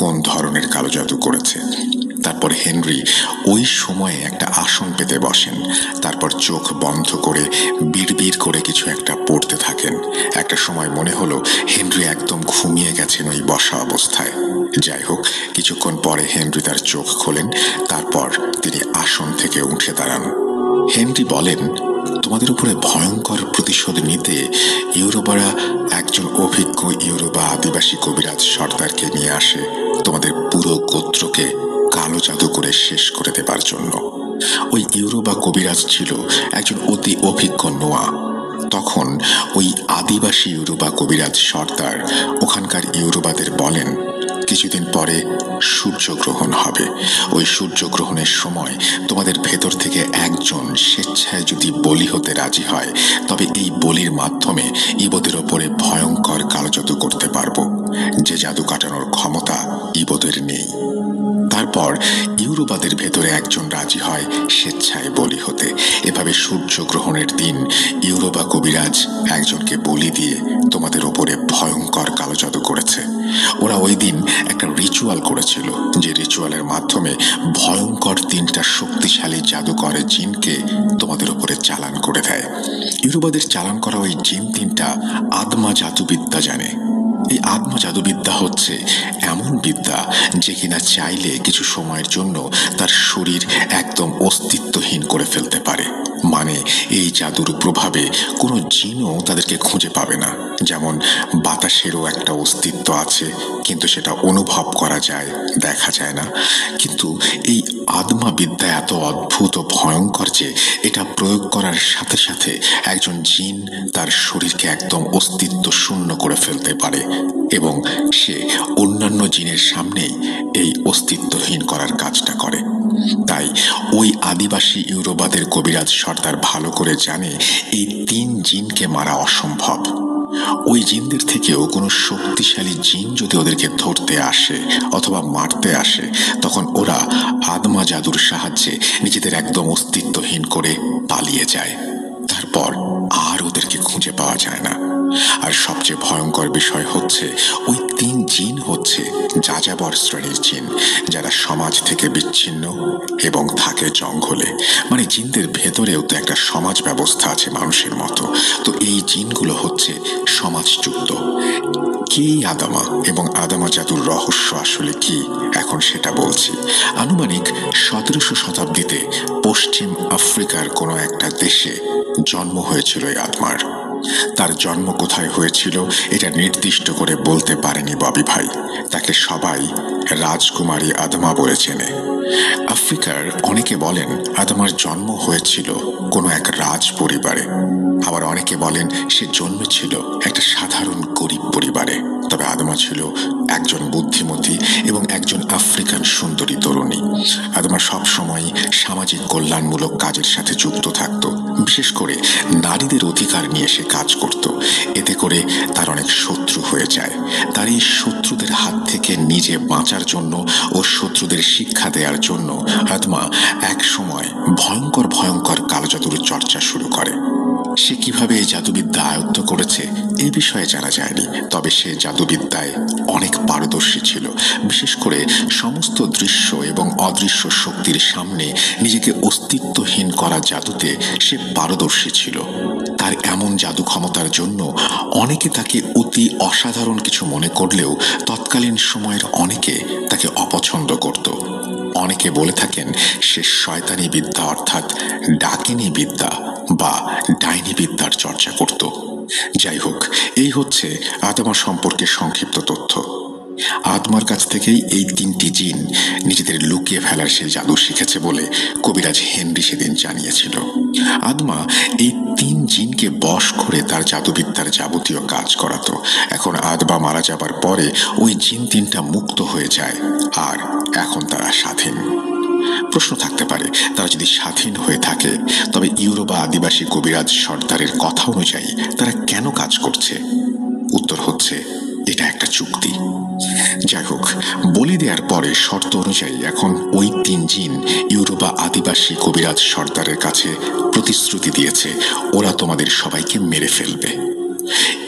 কোন ধরনের কালো জাদু করেছে। তারপর হেনরি ওই সময়ে একটা আসন পেতে বসেন। তারপর চোখ বন্ধ করে বিড়বিড় করে কিছু একটা পড়তে থাকেন। একটা সময় মনে হলো হেনরি একদম ঘুমিয়ে গেছেন ওই বসা অবস্থায়। যাই হোক, কিছুক্ষণ পরে হেনরি তার চোখ খোলেন। তারপর তিনি আসন থেকে উঠে দাঁড়ান। হেনরি বলেন, তোমাদের উপরে ভয়ঙ্কর প্রতিশোধ নিতে ইউরোবারা একজন অভিজ্ঞ ইউরোবা আদিবাসী কবিরাজ সর্দারকে নিয়ে আসে তোমাদের পুরো গোত্রকে কালো জাদু করে শেষ করে দেবার জন্য। ওই ইউরোবা কবিরাজ ছিল একজন অতি অভিজ্ঞ নোয়া। তখন ওই আদিবাসী ইউরোবা কবিরাজ সর্দার ওখানকার ইউরোবাদের বলেন, কিছুদিন পরে সূর্যগ্রহণ হবে। ওই সূর্যগ্রহণের সময় তোমাদের ভেতর থেকে একজন স্বেচ্ছায় যদি বলি হতে রাজি হয়, তবে এই বলির মাধ্যমে ইবোদের ওপরে ভয়ঙ্কর কালো জাদু করতে পারবো, যে জাদু কাটানোর ক্ষমতা ইবোদের নেই। তারপর ইউরোবাদের ভেতরে একজন রাজি হয় স্বেচ্ছায় বলি হতে। এভাবে সূর্যগ্রহণের দিন ইউরোবা কবিরাজ একজনকে বলি দিয়ে তোমাদের ওপরে ভয়ঙ্কর কালো জাদু করেছে। ওরা ওই দিন একটা রিচুয়াল করেছিল, যে রিচুয়ালের মাধ্যমে ভয়ঙ্কর 3টা শক্তিশালী জাদুকর জিনকে তোমাদের ওপরে চালান করে দেয়। ইউরোবাদের চালান করা ওই জিন 3টা আদমা জাদুবিদ্যা জানে। এই আত্মা জাদুবিদ্যা হচ্ছে এমন বিদ্যা যে কিনা চাইলে কিছু সময়ের জন্য তার শরীর একদম অস্তিত্বহীন করে ফেলতে পারে। মানে এই জাদুর প্রভাবে কোনো জিনও তাদেরকে খুঁজে পাবে না। যেমন বাতাসেরও একটা অস্তিত্ব আছে, কিন্তু সেটা অনুভব করা যায়, দেখা যায় না। কিন্তু এই আদমা বিদ্যা এত অদ্ভুত ও ভয়ঙ্কর যে এটা প্রয়োগ করার সাথে সাথে একজন জিন তার শরীরকে একদম অস্তিত্ব শূন্য করে ফেলতে পারে এবং সে অন্যান্য জিনের সামনেই এই অস্তিত্বহীন করার কাজটা করে। তাই ওই আদিবাসী ইউরোবাদের কবিরাজ সর্দার ভালো করে জানে এই 3 জিনকে মারা অসম্ভব। ওই জিনদের থেকেও কোনো শক্তিশালী জিন যদি ওদেরকে ধরতে আসে অথবা মারতে আসে, তখন ওরা আদমা জাদুর সাহায্যে নিজেদের একদম অস্তিত্বহীন করে পালিয়ে যায়। তারপর আর ওদেরকে খুঁজে পাওয়া যায় না। আর সবচেয়ে ভয়ঙ্কর বিষয় হচ্ছে ওই 3 জিন হচ্ছে যাযাবর শ্রেণীর জিন, যারা সমাজ থেকে বিচ্ছিন্ন এবং থাকে জঙ্গলে। মানে জিনদের ভেতরেও তো একটা সমাজ ব্যবস্থা আছে মানুষের মতো। তো এই জিনগুলো হচ্ছে সমাজযুক্ত। কে আদামা এবং আদামা জাদুর রহস্য আসলে কি, এখন সেটা বলছি। আনুমানিক 1700 শতাব্দীতে পশ্চিম আফ্রিকার কোনো একটা দেশে জন্ম হয়েছিল এই আদমার। তার জন্ম কোথায় হয়েছিল এটা নির্দিষ্ট করে বলতে পারেনি ববি ভাই। তাকে সবাই রাজকুমারী আদমা বলে চেনে। আফ্রিকার অনেকে বলেন আদমার জন্ম হয়েছিল কোনো এক রাজ পরিবারে, আবার অনেকে বলেন সে জন্মেছিল একটা সাধারণ গরিব পরিবারে। তবে আদমা ছিল একজন বুদ্ধিমতী এবং একজন আফ্রিকান সুন্দরী তরুণী। আদমা সবসময় সামাজিক কল্যাণমূলক কাজের সাথে যুক্ত থাকত। বিশেষ করে নারীদের অধিকার নিয়ে সে কাজ করত। এতে করে তার অনেক শত্রু হয়ে যায়। তার এই শত্রুদের হাত থেকে নিজে বাঁচার জন্য ও শত্রুদের শিক্ষা দেওয়ার জন্য আদমা এক সময় ভয়ঙ্কর ভয়ঙ্কর কালো জাদুর চর্চা শুরু করে। সে কিভাবে এই জাদুবিদ্যা আয়ত্ত করেছে এই বিষয়ে জানা যায়নি, তবে সে জাদুবিদ্যায় অনেক পারদর্শী ছিল। বিশেষ করে সমস্ত দৃশ্য এবং অদৃশ্য শক্তির সামনে নিজেকে অস্তিত্বহীন করা জাদুতে সে পারদর্শী ছিল। তাই তার এমন জাদু ক্ষমতার জন্য অনেকে তাকে অতি অসাধারণ কিছু মনে করলেও তৎকালীন সময়ের অনেকে তাকে অপছন্দ করত। অনেকে বলে থাকেন সে শয়তানি বিদ্যা অর্থাৎ ডাকিনী বিদ্যা বা ডাইনি বিদ্যার চর্চা করত। যাই হোক, এই হচ্ছে আদমা সম্পর্কে সংক্ষিপ্ত তথ্য। আদমার কাছ থেকেই এই 3টি জিন নিজেদের লুকিয়ে ফেলার সেই জাদু শিখেছে বলে কবিরাজ হেনরি সেদিন জানিয়েছিল। আদমা এই 3 জিনকে বশ করে তার জাদুবিদ্যার যাবতীয় কাজ করাতো। এখন আদমা মারা যাবার পরে ওই জিন 3টা মুক্ত হয়ে যায় আর এখন তারা স্বাধীন। প্রশ্ন থাকতে পারে, তারা যদি স্বাধীন হয়ে থাকে তবে ইউরোপা আদিবাসী কবিরাজ সর্দারের কথা অনুযায়ী তারা কেন কাজ করছে? উত্তর হচ্ছে, এটা একটা চুক্তি। যাই হোক, বলি দেওয়ার পরে শর্ত অনুযায়ী এখন ওই 3 জিন ইউরোপা আদিবাসী কবিরাজ সর্দারের কাছে প্রতিশ্রুতি দিয়েছে ওরা তোমাদের সবাইকে মেরে ফেলবে।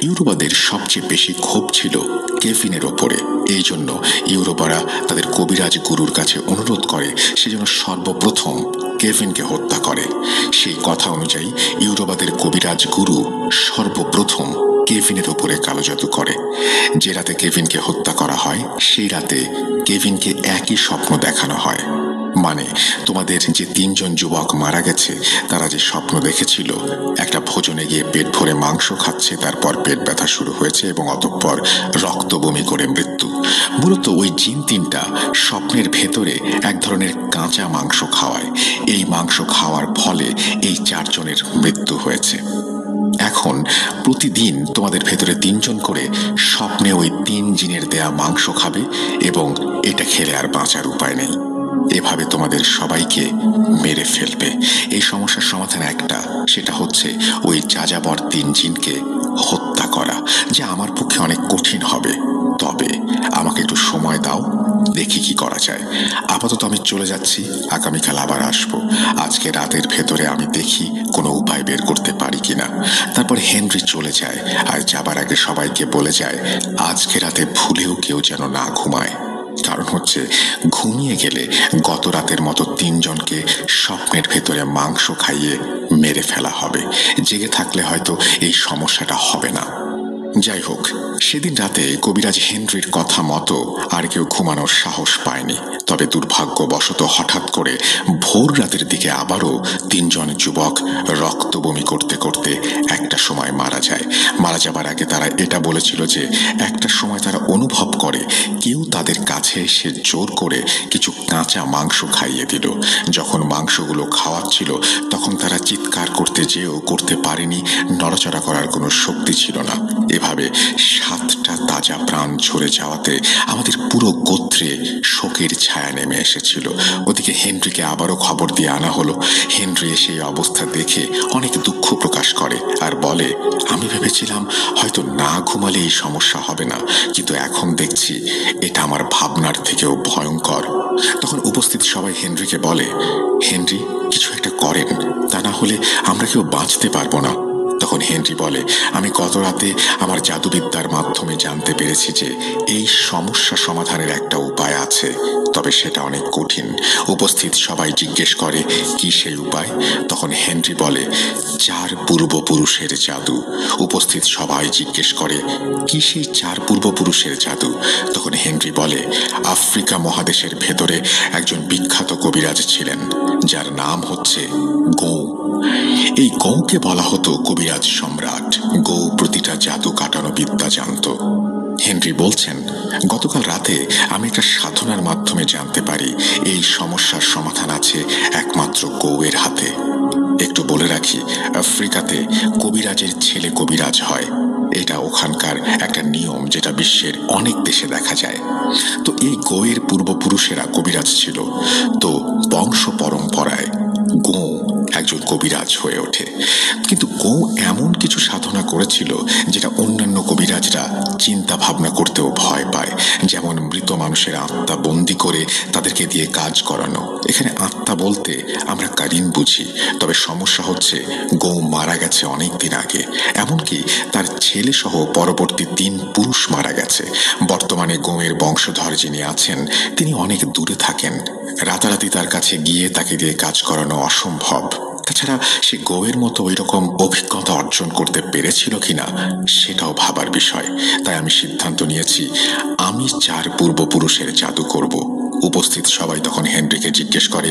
ইউরোপাদের সবচেয়ে বেশি ক্ষোভ ছিল কেভিনের ওপরে। এই জন্য ইউরোপারা তাদের কবিরাজ গুরুর কাছে অনুরোধ করে সেজন্য সর্বপ্রথম কেভিনকে হত্যা করে। সেই কথা অনুযায়ী ইউরোপাদের কবিরাজ গুরু সর্বপ্রথম কেভিনের উপরে কালো জাদু করে। যে রাতে কেভিনকে হত্যা করা হয় সেই রাতে কেভিনকে একই স্বপ্ন দেখানো হয়। মানে তোমাদের যে 3 জন যুবক মারা গেছে তারা যে স্বপ্ন দেখেছিল একটা ভোজনে গিয়ে পেট ভরে মাংস খাচ্ছে, তারপর পেট ব্যথা শুরু হয়েছে এবং অতঃপর রক্ত বমি করে মৃত্যু। মূলত ওই জিন 3টা স্বপ্নের ভেতরে এক ধরনের কাঁচা মাংস খাওয়ায়। এই মাংস খাওয়ার ফলে এই 4 জনের মৃত্যু হয়েছে। এখন প্রতিদিন তোমাদের ভেতরে 3 জন করে স্বপ্নে ওই 3 জিনের দেয়া মাংস খাবে এবং এটা খেলে আর বাঁচার উপায় নেই। এভাবে তোমাদের সবাইকে মেরে ফেলবে। এই সমস্যার সমাধান একটা, সেটা হচ্ছে ওই যাযাবর 3 জিনকে হত্যা করা, যা আমার পক্ষে অনেক কঠিন হবে। তবে আমাকে একটু সময় দাও, দেখি কি করা যায়। আপাতত আমি চলে যাচ্ছি, আগামীকাল আবার আসবো। আজকে রাতের ভেতরে আমি দেখি কোনো উপায় বের করতে পারি কিনা। তারপর হেনরি চলে যায় আর যাবার আগে সবাইকে বলে যায় আজকে রাতে ভুলেও কেউ যেন না ঘুমায়। কারণ হচ্ছে ঘুমিয়ে গেলে গত রাতের মতো 3 জনকে স্বপ্নের ভেতরে মাংস খাইয়ে মেরে ফেলা হবে। জেগে থাকলে হয়তো এই সমস্যাটা হবে না। যাই হোক, সেদিন রাতে কবিরাজ হেনরির কথা মতো আর কেউ ঘুমানোর সাহস পায়নি। তবে দুর্ভাগ্যবশত হঠাৎ করে ভোর রাতের দিকে আবারও 3 জন যুবক রক্ত বমি করতে করতে একটা সময় মারা যায়। মারা যাবার আগে তারা এটা বলেছিল যে একটা সময় তারা অনুভব করে কেউ তাদের কাছে এসে জোর করে কিছু কাঁচা মাংস খাইয়ে দিল। যখন মাংসগুলো খাওয়াচ্ছিল তখন তারা চিৎকার করতে যেও করতে পারেনি, নড়াচড়া করার কোনো শক্তি ছিল না। এভাবে 7টা তাজা প্রাণ ঝরে যাওয়াতে আমাদের পুরো গোত্রে শোকের ছায়া নেমে এসেছিল। ওদিকে হেনরিকে আবারও খবর দিয়ে আনা হলো। হেনরি সেই অবস্থা দেখে অনেক দুঃখ প্রকাশ করে আর বলে, আমি ভেবেছিলাম হয়তো না ঘুমালে এই সমস্যা হবে না, কিন্তু এখন দেখছি এটা আমার ভাবনার থেকেও ভয়ঙ্কর। তখন উপস্থিত সবাই হেনরিকে বলে, হেনরি কিছু একটা করেন, তা না হলে আমরা কেউ বাঁচতে পারবো না। তখন হেনরি বলে, আমি গত রাতে আমার জাদুবিদ্যার মাধ্যমে জানতে পেরেছি যে এই সমস্যা সমাধানের একটা উপায় আছে, তবে সেটা অনেক কঠিন। উপস্থিত সবাই জিজ্ঞেস করে কি সেই উপায়? তখন হেনরি বলে, 4 পূর্বপুরুষের জাদু। উপস্থিত সবাই জিজ্ঞেস করে কি সেই 4 পূর্বপুরুষের জাদু? তখন হেনরি বলে, আফ্রিকা মহাদেশের ভেতরে একজন বিখ্যাত কবিরাজ ছিলেন যার নাম হচ্ছে গৌ। এই গৌকে বলা হতো কবিরাজ সম্রাট। গৌ প্রতিটা জাদু কাটানো বিদ্যা জানত। হেনরি বলছেন, গতকাল রাতে আমি একটা সাধনার মাধ্যমে জানতে পারি এই সমস্যার সমাধান আছে একমাত্র গৌয়ের হাতে। একটু বলে রাখি, আফ্রিকাতে কবিরাজের ছেলে কবিরাজ হয়। এটা ওখানকার একটা নিয়ম যেটা বিশ্বের অনেক দেশে দেখা যায়। তো এই গৌয়ের পূর্বপুরুষেরা কবিরাজ ছিল। তো বংশ পরম্পরায় গৌ একজন কবিরাজ হয়ে ওঠে। কিন্তু গৌ এমন কিছু সাধনা করেছিল যেটা অন্যান্য কবিরাজরা চিন্তা ভাবনা করতেও ভয় পায়। যেমন মৃত মানুষের আত্মা বন্দি করে তাদেরকে দিয়ে কাজ করানো। এখানে আত্মা বলতে আমরা কারিন বুঝি, তবে সমস্যা হচ্ছে গৌ মারা গেছে অনেক দিন আগে। এমনকি তার ছেলে সহ পরবর্তী 3 পুরুষ মারা গেছে। বর্তমানে গৌয়ের বংশধর যিনি আছেন তিনি অনেক দূরে থাকেন। রাতারাতি তার কাছে গিয়ে তাকে দিয়ে কাজ করানো অসম্ভব। তাছাড়া সে গোয়ের মতো ওই রকম অভিজ্ঞতা অর্জন করতে পেরেছিল কিনা সেটাও ভাবার বিষয়। তাই আমি সিদ্ধান্ত নিয়েছি আমি 4 পূর্বপুরুষের জাদু করব। উপস্থিত সবাই তখন হেনরিকে জিজ্ঞেস করে,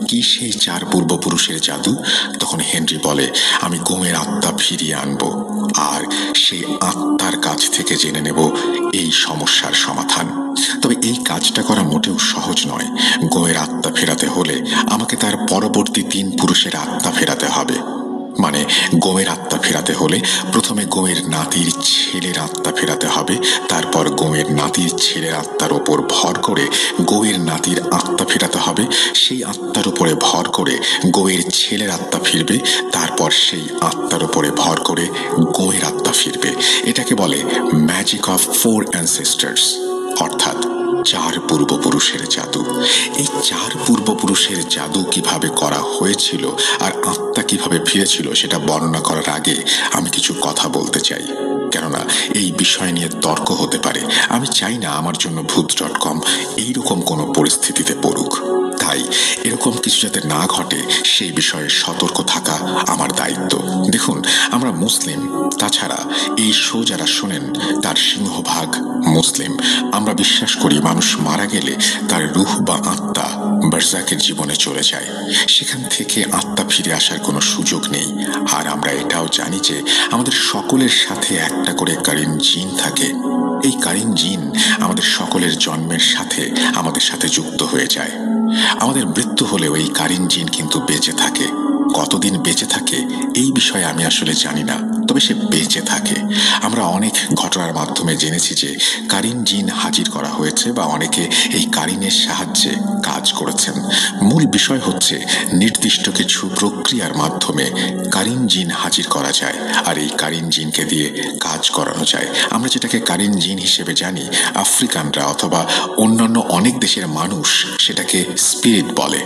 কি সেই 4 পূর্বপুরুষের জাদু? তখন হেনরি বলে, আমি গোমের আত্মা ফিরিয়ে আনব, আর সেই আত্মার কাছ থেকে জেনে নেব এই সমস্যার সমাধান। তবে এই কাজটা করা মোটেও সহজ নয়। গোয়ের আত্মা ফেরাতে হলে আমাকে তার পরবর্তী 3 পুরুষের আত্মা ফেরাতে হবে। মানে গোয়ের আত্মা ফেরাতে হলে প্রথমে গোয়ের নাতির ছেলের আত্মা ফেরাতে হবে, তারপর গোয়ের নাতির ছেলের আত্মার ওপর ভর করে গোয়ের নাতির আত্মা ফেরাতে হবে, সেই আত্মার উপরে ভর করে গোয়ের ছেলের আত্মা ফিরবে, তারপর সেই আত্মার উপরে ভর করে গোয়ের আত্মা ফিরবে। এটাকে বলে ম্যাজিক অফ 4 অ্যানসেস্টার্স, অর্থাৎ 4 পূর্বপুরুষের জাদু। এই 4 পূর্বপুরুষের জাদু কিভাবে করা হয়েছিল আর আত্মা কিভাবে ফিরেছিল সেটা বর্ণনা করার আগে আমি কিছু কথা বলতে চাই, কেননা এই বিষয় নিয়ে তর্ক হতে পারে। আমি চাই না আমার জন্য ভূত.com এইরকম কোনো পরিস্থিতিতে পড়ুক। তাই এরকম কিছু যাতে না ঘটে সেই বিষয়ে সতর্ক থাকা আমার দায়িত্ব। দেখুন, আমরা মুসলিম, তাছাড়া এই শো যারা শোনেন তার সিংহভাগ মুসলিম। আমরা বিশ্বাস করি মানুষ মারা গেলে তার রূহ বা আত্মা বারজাকের জীবনে চলে যায়, সেখান থেকে আত্মা ফিরে আসার কোনো সুযোগ নেই। আর আমরা এটাও জানি যে আমাদের সকলের সাথে একটা করে কারিন জিন থাকে। এই কারিন জিন আমাদের সকলের জন্মের সাথে আমাদের সাথে যুক্ত হয়ে যায়। আমাদের মৃত্যু হলেও এই কারিন জিন কিন্তু বেঁচে থাকে। কতদিন বেঁচে থাকে এই বিষয়ে আমি আসলে জানি না, তবে সে বেঁচে থাকে। আমরা অনেক ঘটনার মাধ্যমে জেনেছি যে কারিন জিন হাজির করা হয়েছে বা অনেকে এই কারিনের সাহায্যে কাজ করেছেন। মূল বিষয় হচ্ছে নির্দিষ্ট কিছু প্রক্রিয়ার মাধ্যমে কারিন জিন হাজির করা যায়, আর এই কারিন জিনকে দিয়ে কাজ করানো যায়। আমরা যেটাকে কারিন জিন হিসেবে জানি, আফ্রিকানরা অথবা অন্যান্য অনেক দেশের মানুষ সেটাকে স্পিরিট বলে।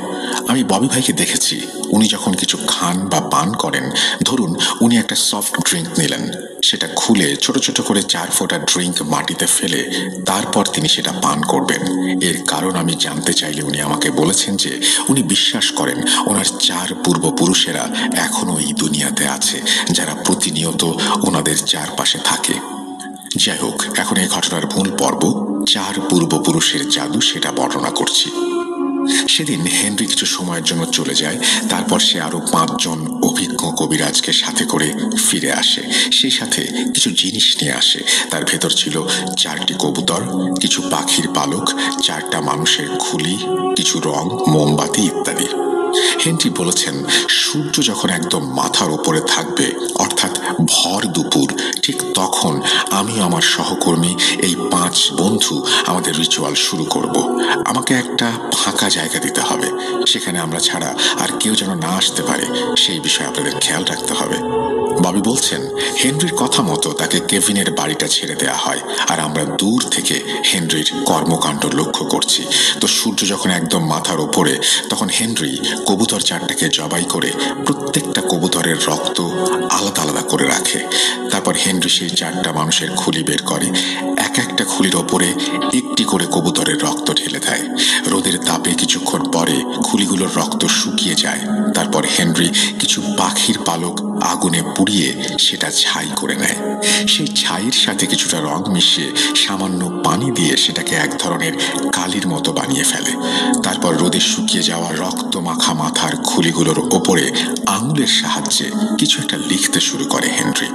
আমি ববি ভাইকে দেখেছি, উনি যখন কিছু খান বা পান করেন, ধরুন উনি একটা সফট ড্রিঙ্ক নিলেন, সেটা খুলে ছোট ছোট করে 4 ফোঁটা ড্রিঙ্ক মাটিতে ফেলে তারপর তিনি সেটা পান করবেন। এর কারণ আমি জানতে চাইলে উনি আমাকে বলেছেন যে উনি বিশ্বাস করেন ওনার 4 পূর্বপুরুষেরা এখনো এই দুনিয়াতে আছে, যারা প্রতিনিয়ত ওনাদের চারপাশে থাকে। যাই হোক, এখন এই ঘটনার মূল পর্ব, 4 পূর্বপুরুষের জাদু, সেটা বর্ণনা করছি। সেদিন হেনরি কিছু সময়ের জন্য চলে যায়, তারপর সে আরো 5 জন অভিজ্ঞ কবিরাজকে সাথে করে ফিরে আসে। সেই সাথে কিছু জিনিস নিয়ে আসে। তার ভেতর ছিল 4টি কবুতর, কিছু পাখির পালক, 4টা মানুষের খুলি, কিছু রং, মোমবাতি ইত্যাদি। হেনরি বলেছেন, সূর্য যখন একদম মাথার উপরে থাকবে, অর্থাৎ ভর দুপুর, ঠিক তখন আমি আমার সহকর্মী এই 5 বন্ধু আমাদের রিচুয়াল শুরু করব। আমাকে একটা ফাঁকা জায়গা দিতে হবে, সেখানে আমরা ছাড়া আর কেউ যেন না আসতে পারে সেই বিষয়ে আপনাদের খেয়াল রাখতে হবে। ববি বলছেন, হেনরির কথা মতো তাকে কেভিনের বাড়িটা ছেড়ে দেয়া হয়, আর আমরা দূর থেকে হেনরির কর্মকাণ্ড লক্ষ্য করছি। তো সূর্য যখন একদম মাথার ওপরে, তখন হেনরি কবুতর 4টাকে জবাই করে প্রত্যেকটা কবুতরের রক্ত আলাদা আলাদা করে রাখে। তারপর হেনরি সেই 4টা মানুষের খুলি বের করে, এক একটা খুলির ওপরে একটি করে কবুতরের রক্ত ঢেলে দেয়। রোদের তাপে কিছুক্ষণ পরে খুলিগুলোর রক্ত শুকিয়ে যায়। তারপর হেনরি কিছু পাখির পালক আগুনে পুড়িয়ে সেটা ছাই করে নেয়। সেই ছাইয়ের সাথে কিছুটা রং মিশিয়ে সামান্য পানি দিয়ে সেটাকে এক ধরনের কালির মতো বানিয়ে ফেলে। তারপর রোদে শুকিয়ে যাওয়া রক্ত মাখা মাথার খুলিগুলোর ওপরে আঙুলের সাহায্যে কিছু একটা লিখতে শুরু করে হেনরি।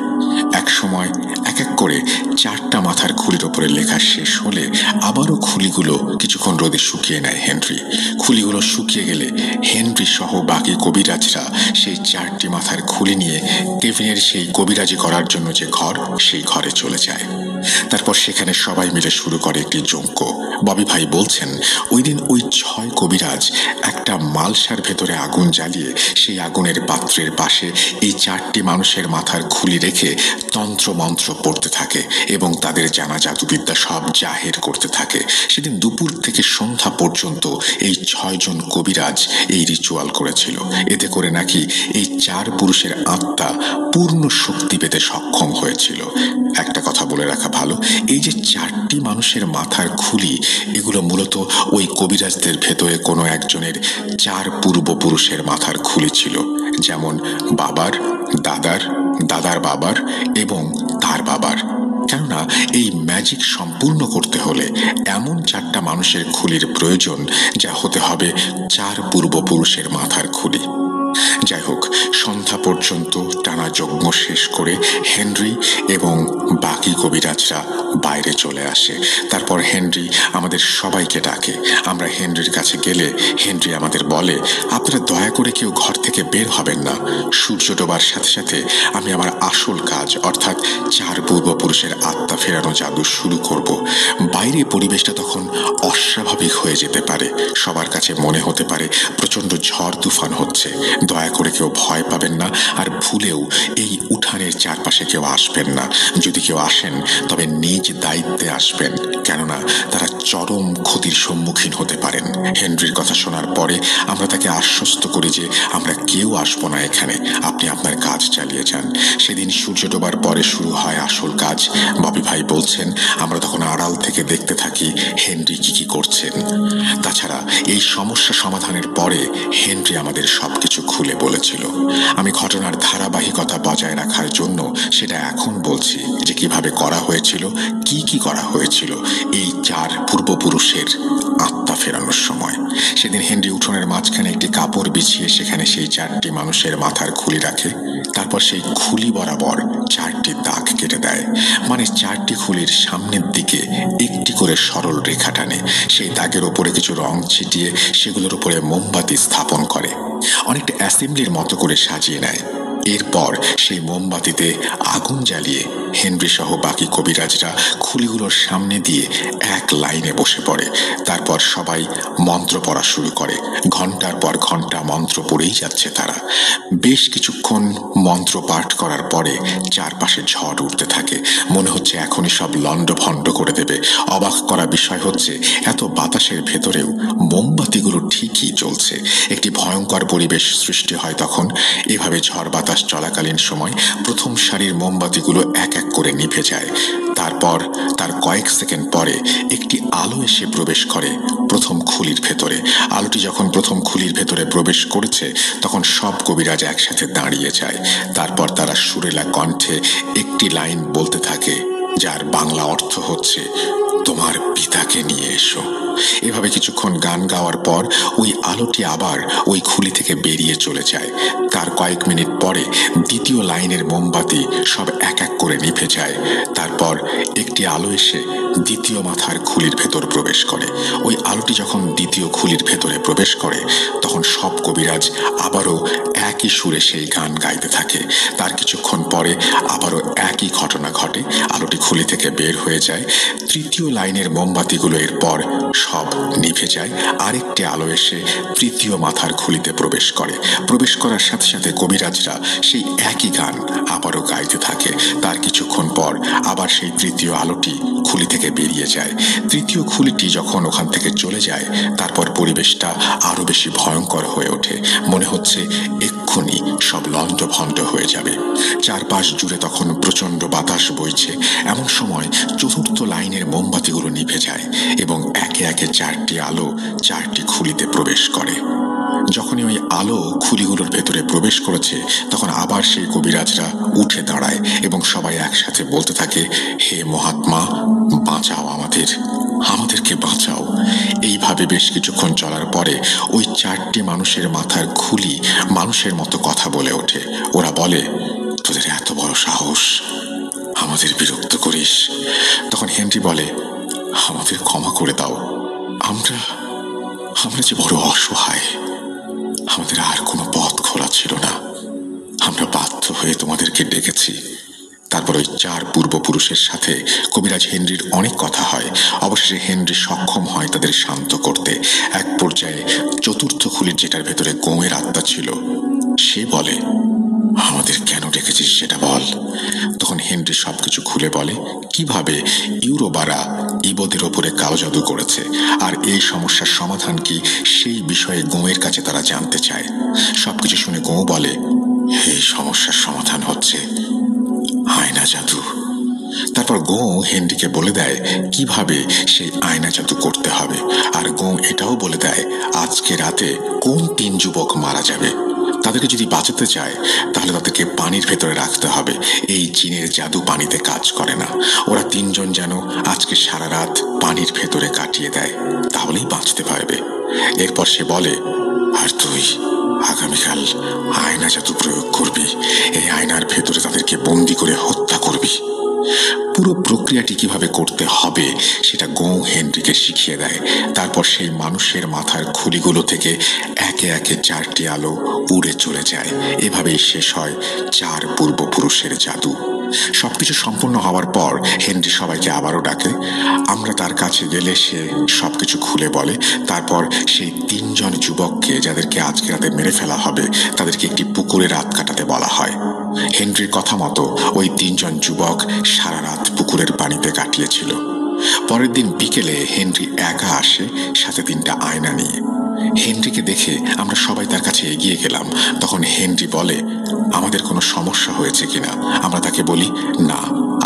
এক সময় এক এক করে 4টা মাথার খুলির ওপরে লেখা শেষ হলে আবারও খুলিগুলো কিছুক্ষণ রোদে শুকিয়ে নেয় হেনরি। খুলিগুলো শুকিয়ে গেলে হেনরি সহ বাকি কবিরাজরা সেই 4টি মাথার খুলি নিয়ে কেভিনের সেই কবিরাজি করার জন্য যে ঘর, সেই ঘরে চলে যায়। তারপর সেখানে সবাই মিলে শুরু করে একটি যজ্ঞ। ববি ভাই বলছেন, ওই দিন ওই 6 কবিরাজ একটা মালসার ভেতরে আগুন জ্বালিয়ে সেই আগুনের পাত্রের পাশে এই 4টি মানুষের মাথার খুলি রেখে তন্ত্র মন্ত্র পড়তে থাকে এবং তাদের জানা জাদুবিদ্যা বিদ্যা সব জাহের করতে থাকে। সেদিন দুপুর থেকে সন্ধ্যা পর্যন্ত এই 6 জন কবিরাজ এই রিচুয়াল করেছিল। এতে করে নাকি এই 4 পুরুষের আত্মা পূর্ণ শক্তি পেতে সক্ষম হয়েছিল। একটা কথা বলে রাখা ভালো, এই যে 4টি মানুষের মাথার খুলি, এগুলো মূলত ওই কবিরাজদের ভেতরে কোনো একজনের 4 পূর্বপুরুষের মাথার খুলি ছিল, যেমন বাবার, দাদার, দাদার বাবার এবং তার বাবার। কেননা এই ম্যাজিক সম্পূর্ণ করতে হলে এমন 4টা মানুষের খুলির প্রয়োজন, যা হতে হবে 4 পূর্বপুরুষের মাথার খুলি। যাই হোক, সন্ধ্যা পর্যন্ত টানা যজ্ঞ শেষ করে হেনরি এবং বাকি কবিরাজরা বাইরে চলে আসে। তারপর হেনরি আমাদের সবাইকে ডাকে। আমরা হেনরির কাছে গেলে হেনরি আমাদের বলে, আপনারা দয়া করে কেউ ঘর থেকে বের হবেন না। সূর্য ডোবার সাথে সাথে আমি আমার আসল কাজ, অর্থাৎ 4 পূর্বপুরুষের আত্মা ফেরানো জাদু শুরু করব। বাইরে পরিবেশটা তখন অস্বাভাবিক হয়ে যেতে পারে। সবার কাছে মনে হতে পারে প্রচণ্ড ঝড় তুফান হচ্ছে। দয়া করে কেউ ভয় পাবেন না, আর ভুলেও এই উঠানের চারপাশে কেউ আসবেন না। যদি কেউ আসেন তবে নিজ দায়িত্বে আসবেন, কেননা তারা চরম ক্ষতির সম্মুখীন হতে পারেন। হেনরির কথা শোনার পরে আমরা তাকে আশ্বস্ত করি যে আমরা কেউ আসবো না এখানে, আপনি আপনার কাজ চালিয়ে যান। সেদিন সূর্য ডোবার পরে শুরু হয় আসল কাজ। ববি ভাই বলছেন আমরা তখন আড়াল থেকে দেখতে থাকি হেনরি কি করছেন। তাছাড়া এই সমস্যা সমাধানের পরে হেনরি আমাদের সবকিছু খুলে বলেছিল। আমি ঘটনার ধারাবাহিকতা বজায় রাখার জন্য সেটা এখন বলছি যে কিভাবে করা হয়েছিল, কি করা হয়েছিল এই 4 পূর্বপুরুষের আত্মা ফেরানোর সময়। সেদিন হেনরি উঠোনের মাঝখানে একটি কাপড় বিছিয়ে সেখানে সেই 4টি মানুষের মাথার খুলি রাখে। তারপর সেই খুলি বরাবর 4টি দাগ কেটে দেয়, মানে 4টি খুলির সামনের দিকে একটি করে সরল রেখা টানে। সেই দাগের ওপরে কিছু রং ছিটিয়ে সেগুলোর উপরে মোমবাতি স্থাপন করে, অনেকটা অ্যাসেম্বলির মতো করে সাজিয়ে নেয়। এরপর সেই মোমবাতিতে আগুন জ্বালিয়ে হেনরি সহ বাকি কবিরাজরা খুলিগুলোর সামনে দিয়ে এক লাইনে বসে পড়ে। তারপর সবাই মন্ত্র পড়া শুরু করে। ঘন্টার পর ঘন্টা মন্ত্র পড়েই যাচ্ছে তারা। বেশ কিছুক্ষণ মন্ত্র পাঠ করার পরে চারপাশে ঝড় উঠতে থাকে। মনে হচ্ছে এখনই সব লণ্ডভণ্ড করে দেবে। অবাক করা বিষয় হচ্ছে এত বাতাসের ভেতরেও মোমবাতিগুলো ঠিকই জ্বলছে। একটি ভয়ঙ্কর পরিবেশ সৃষ্টি হয় তখন। এভাবে ঝড় বাতাস চলাকালীন সময় প্রথম সারির মোমবাতিগুলো এক এক করে নিভে যায়। তারপর তার কয়েক সেকেন্ড পরে একটি আলো এসে প্রবেশ করে প্রথম খুলির ভেতরে। আলোটি যখন প্রথম খুলির ভেতরে প্রবেশ করেছে তখন সব কবিরাজ একসাথে দাঁড়িয়ে যায়। তারপর তারা সুরেলা কণ্ঠে একটি লাইন বলতে থাকে, যার বাংলা অর্থ হচ্ছে তোমার পিতাকে নিয়ে এসো। এভাবে কিছুক্ষণ গান গাওয়ার পর ওই আলোটি আবার ওই খুলি থেকে বেরিয়ে চলে যায়। তার কয়েক মিনিট পরে দ্বিতীয় লাইনের মোমবাতি সব এক এক করে নিভে যায়। তারপর একটি আলো এসে দ্বিতীয় মাথার খুলির ভেতর প্রবেশ করে। ওই আলোটি যখন দ্বিতীয় খুলির ভেতরে প্রবেশ করে তখন সব কবিরাজ আবারও একই সুরে সেই গান গাইতে থাকে। তার কিছুক্ষণ পরে আবারও একই ঘটনা ঘটে। আলোটি খুলি থেকে বের হয়ে যায়। তৃতীয় লাইনের মোমবাতিগুলো এরপর সব নিভে যায়। আরেকটি আলো এসে তৃতীয় মাথার খুলিতে প্রবেশ করে। প্রবেশ করার সাথে সাথে কবিরাজরা সেই একই গান আবারও গাইতে থাকে। তার কিছুক্ষণ পর আবার সেই তৃতীয় আলোটি খুলি থেকে বেরিয়ে যায়। তৃতীয় খুলিটি যখন ওখান থেকে চলে যায় তারপর পরিবেশটা আরো বেশি ভয়ঙ্কর হয়ে ওঠে। মনে হচ্ছে এক্ষুনি সব লণ্ডভণ্ড হয়ে যাবে। চারপাশ জুড়ে তখন প্রচণ্ড বাতাস বইছে। এমন সময় চতুর্থ লাইনের মোমবাতিগুলো নিভে যায় এবং একে একে 4টি আলো 4টি খুলিতে প্রবেশ করে। যখনই ওই আলো খুলিগুলোর ভেতরে প্রবেশ করেছে তখন আবার সেই কবিরাজরা উঠে দাঁড়ায় এবং সবাই একসাথে বলতে থাকে, হে মহাত্মা, বাঁচাও আমাদেরকে বাঁচাও। এইভাবে বেশ কিছুক্ষণ চলার পরে ওই 4টি মানুষের মাথার খুলি মানুষের মতো কথা বলে ওঠে। ওরা বলে, তোদের এত বড় সাহস, আমাদের বিরক্ত করিস। তখন হেনরি বলে, আমাদের ক্ষমা করে দাও, আমরা যে বড় অসহায়, আমাদের আর কোনো পথ খোলা ছিল না, আমরা বাধ্য হয়ে তোমাদেরকে ডেকেছি। তারপর ওই 4 পূর্বপুরুষের সাথে কবিরাজ হেনরির অনেক কথা হয়। অবশেষে হেনরি সক্ষম হয় তাদের শান্ত করতে। এক পর্যায়ে চতুর্থ খুলির যেটার ভেতরে গোঁয়ের আত্মা ছিল সে বলে, আমাদের কেন ডেকেছিস সেটা বল। তখন হেনরি সবকিছু খুলে বলে কিভাবে ইউরোবারা ইবোদের ওপরে কালো জাদু করেছে আর এই সমস্যার সমাধান কি সেই বিষয়ে গোঁয়ের কাছে তারা জানতে চায়। সবকিছু শুনে গোঁ বলে, এই সমস্যার সমাধান হচ্ছে আয়না জাদু। তারপর গোঁ হেনরিকে বলে দেয় কিভাবে সেই আয়না জাদু করতে হবে, আর গোঁ এটাও বলে দেয় আজকে রাতে কোন 3 যুবক মারা যাবে। তাদেরকে যদি বাঁচাতে চায় তাহলে তাদেরকে পানির ভেতরে রাখতে হবে। এই জিনের জাদু পানিতে কাজ করে না। ওরা 3 জন যেন আজকে সারা রাত পানির ভেতরে কাটিয়ে দেয়, তাহলেই বাঁচতে পারবে। এরপর সে বলে, আর তুই আগামীকাল আয়না জাদু প্রয়োগ করবি, এই আয়নার ভেতরে তাদেরকে বন্দি করে হত্যা করবি। পুরো প্রক্রিয়াটি কিভাবে করতে হবে সেটা গোঁ হেনরিকে শিখিয়ে দেয়। তারপর সেই মানুষের মাথার খুলিগুলো থেকে একে একে 4টি আলো উড়ে চলে যায়। এভাবেই শেষ হয় 4 পূর্বপুরুষের জাদু। সবকিছু সম্পূর্ণ হওয়ার পর হেনরি সবাইকে আবারও ডাকে। আমরা তার কাছে গেলে সে সবকিছু খুলে বলে। তারপর সেই 3 জন যুবককে, যাদেরকে আজকে রাতে মেরে ফেলা হবে, তাদেরকে একটি পুকুরে রাত কাটাতে বলা হয়। হেনরির কথা মতো ওই 3 জন যুবক সারা রাত পুকুরের পানিতে কাটিয়েছিল। পরের দিন বিকেলে হেনরি একা আসে, সাথে 3টা আয়না নিয়ে। হেনরিকে দেখে আমরা সবাই তার কাছে এগিয়ে গেলাম। তখন হেনরি বলে, আমাদের কোনো সমস্যা হয়েছে কিনা। আমরা তাকে বলি, না,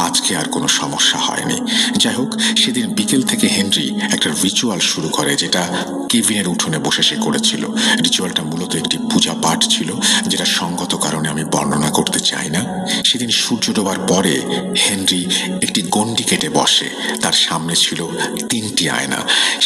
আজকে আর কোনো সমস্যা হয়নি। যাই হোক, সেদিন বিকেল থেকে হেনরি একটা রিচুয়াল শুরু করে, যেটা কেভিনের উঠোনে বসে সে করেছিল। রিচুয়ালটা মূলত একটি পূজা পাঠ ছিল, যেটা সঙ্গত কারণে আমি বর্ণনা করতে চাই না। সেদিন সূর্য ডোবার পরে হেনরি একটি গণ্ডি কেটে বসে। তার সামনে ছিল 3টি আয়না।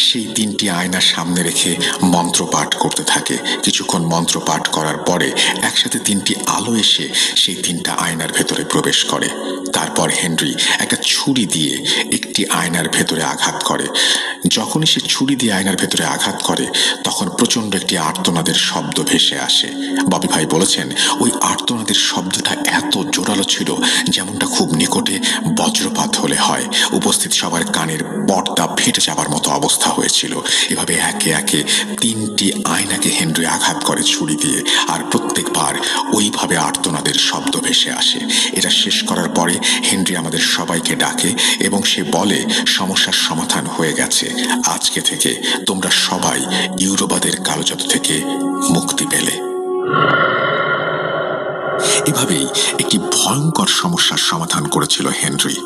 সেই 3টি আয়না সামনে রেখে মন্ত্র পাঠ করতে থাকে। কিছুক্ষণ মন্ত্র পাঠ করার পরে একসাথে 3টি আলো এসে সেই 3টা আয়নার ভেতরে প্রবেশ করে। তারপর হেনরি একটা ছুরি দিয়ে একটি আয়নার ভেতরে আঘাত করে। যখনই সে ছুরি দিয়ে আয়নার ভেতরে আঘাত করে, তখন প্রচণ্ড একটি আর্তনাদের শব্দ ভেসে আসে। ববি ভাই বলেছেন ওই আর্তনাদের শব্দটা এত জোরালো ছিল, যেমনটা খুব নিকটে বজ্রপাত হলে হয়। উপস্থিত সবার কানের পর্দা ফেটে যাবার মতো অবস্থা হয়েছিল। এভাবে একে একে 3টি আয়নাকে হেনরি আঘাত করে ছুরি দিয়ে, আর প্রত্যেকবার ওইভাবে আর্তনাদের শব্দ ভেসে আসে। এটা শেষ করার পরে হেনরি আমাদের সবাইকে ডাকে এবং সে বলে, সমস্যার সমাধান হয়ে গেছে। আজকে থেকে তোমরা সবাই ইউরোবাদের কালো জাদু থেকে মুক্তি পেলে। এভাবেই একটি ভয়ঙ্কর সমস্যার সমাধান করেছিল হেনরি।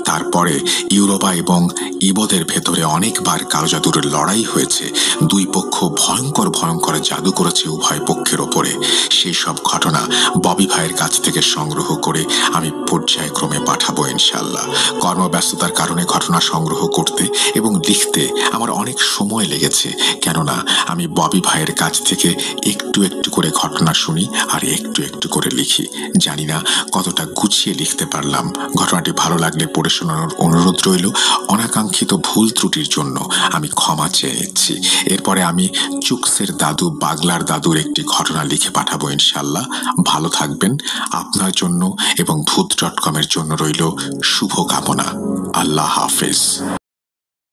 তারপরে ইউরোবা এবং ইবোদের ভেতরে অনেকবার কালো জাদুর লড়াই হয়েছে। 2 পক্ষ ভয়ঙ্কর ভয়ঙ্কর জাদু করেছে উভয় পক্ষের ওপরে। সেই সব ঘটনা ববি ভাইয়ের কাছ থেকে সংগ্রহ করে আমি পর্যায়ক্রমে পাঠাবো ইনশাল্লাহ। কর্মব্যস্ততার কারণে ঘটনা সংগ্রহ করতে এবং লিখতে আমার অনেক সময় লেগেছে, কেননা আমি ববি ভাইয়ের কাছ থেকে একটু একটু করে ঘটনা শুনি আর একটু একটু করে লিখি। জানি না কতটা গুছিয়ে লিখতে পারলাম। ঘটনাটি ভালো লাগলে পড়ে শোনানোর অনুরোধ রইল। অনাকাঙ্ক্ষিত ভুল ত্রুটির জন্য আমি ক্ষমা চেয়ে নিচ্ছি। এরপরে আমি চুকসের দাদু বাগলার দাদুর একটি ঘটনা লিখে পাঠাবো ইনশাল্লাহ। ভালো থাকবেন। আপনার জন্য এবং ভূত.com-এর জন্য রইল শুভকামনা। আল্লাহ হাফেজ।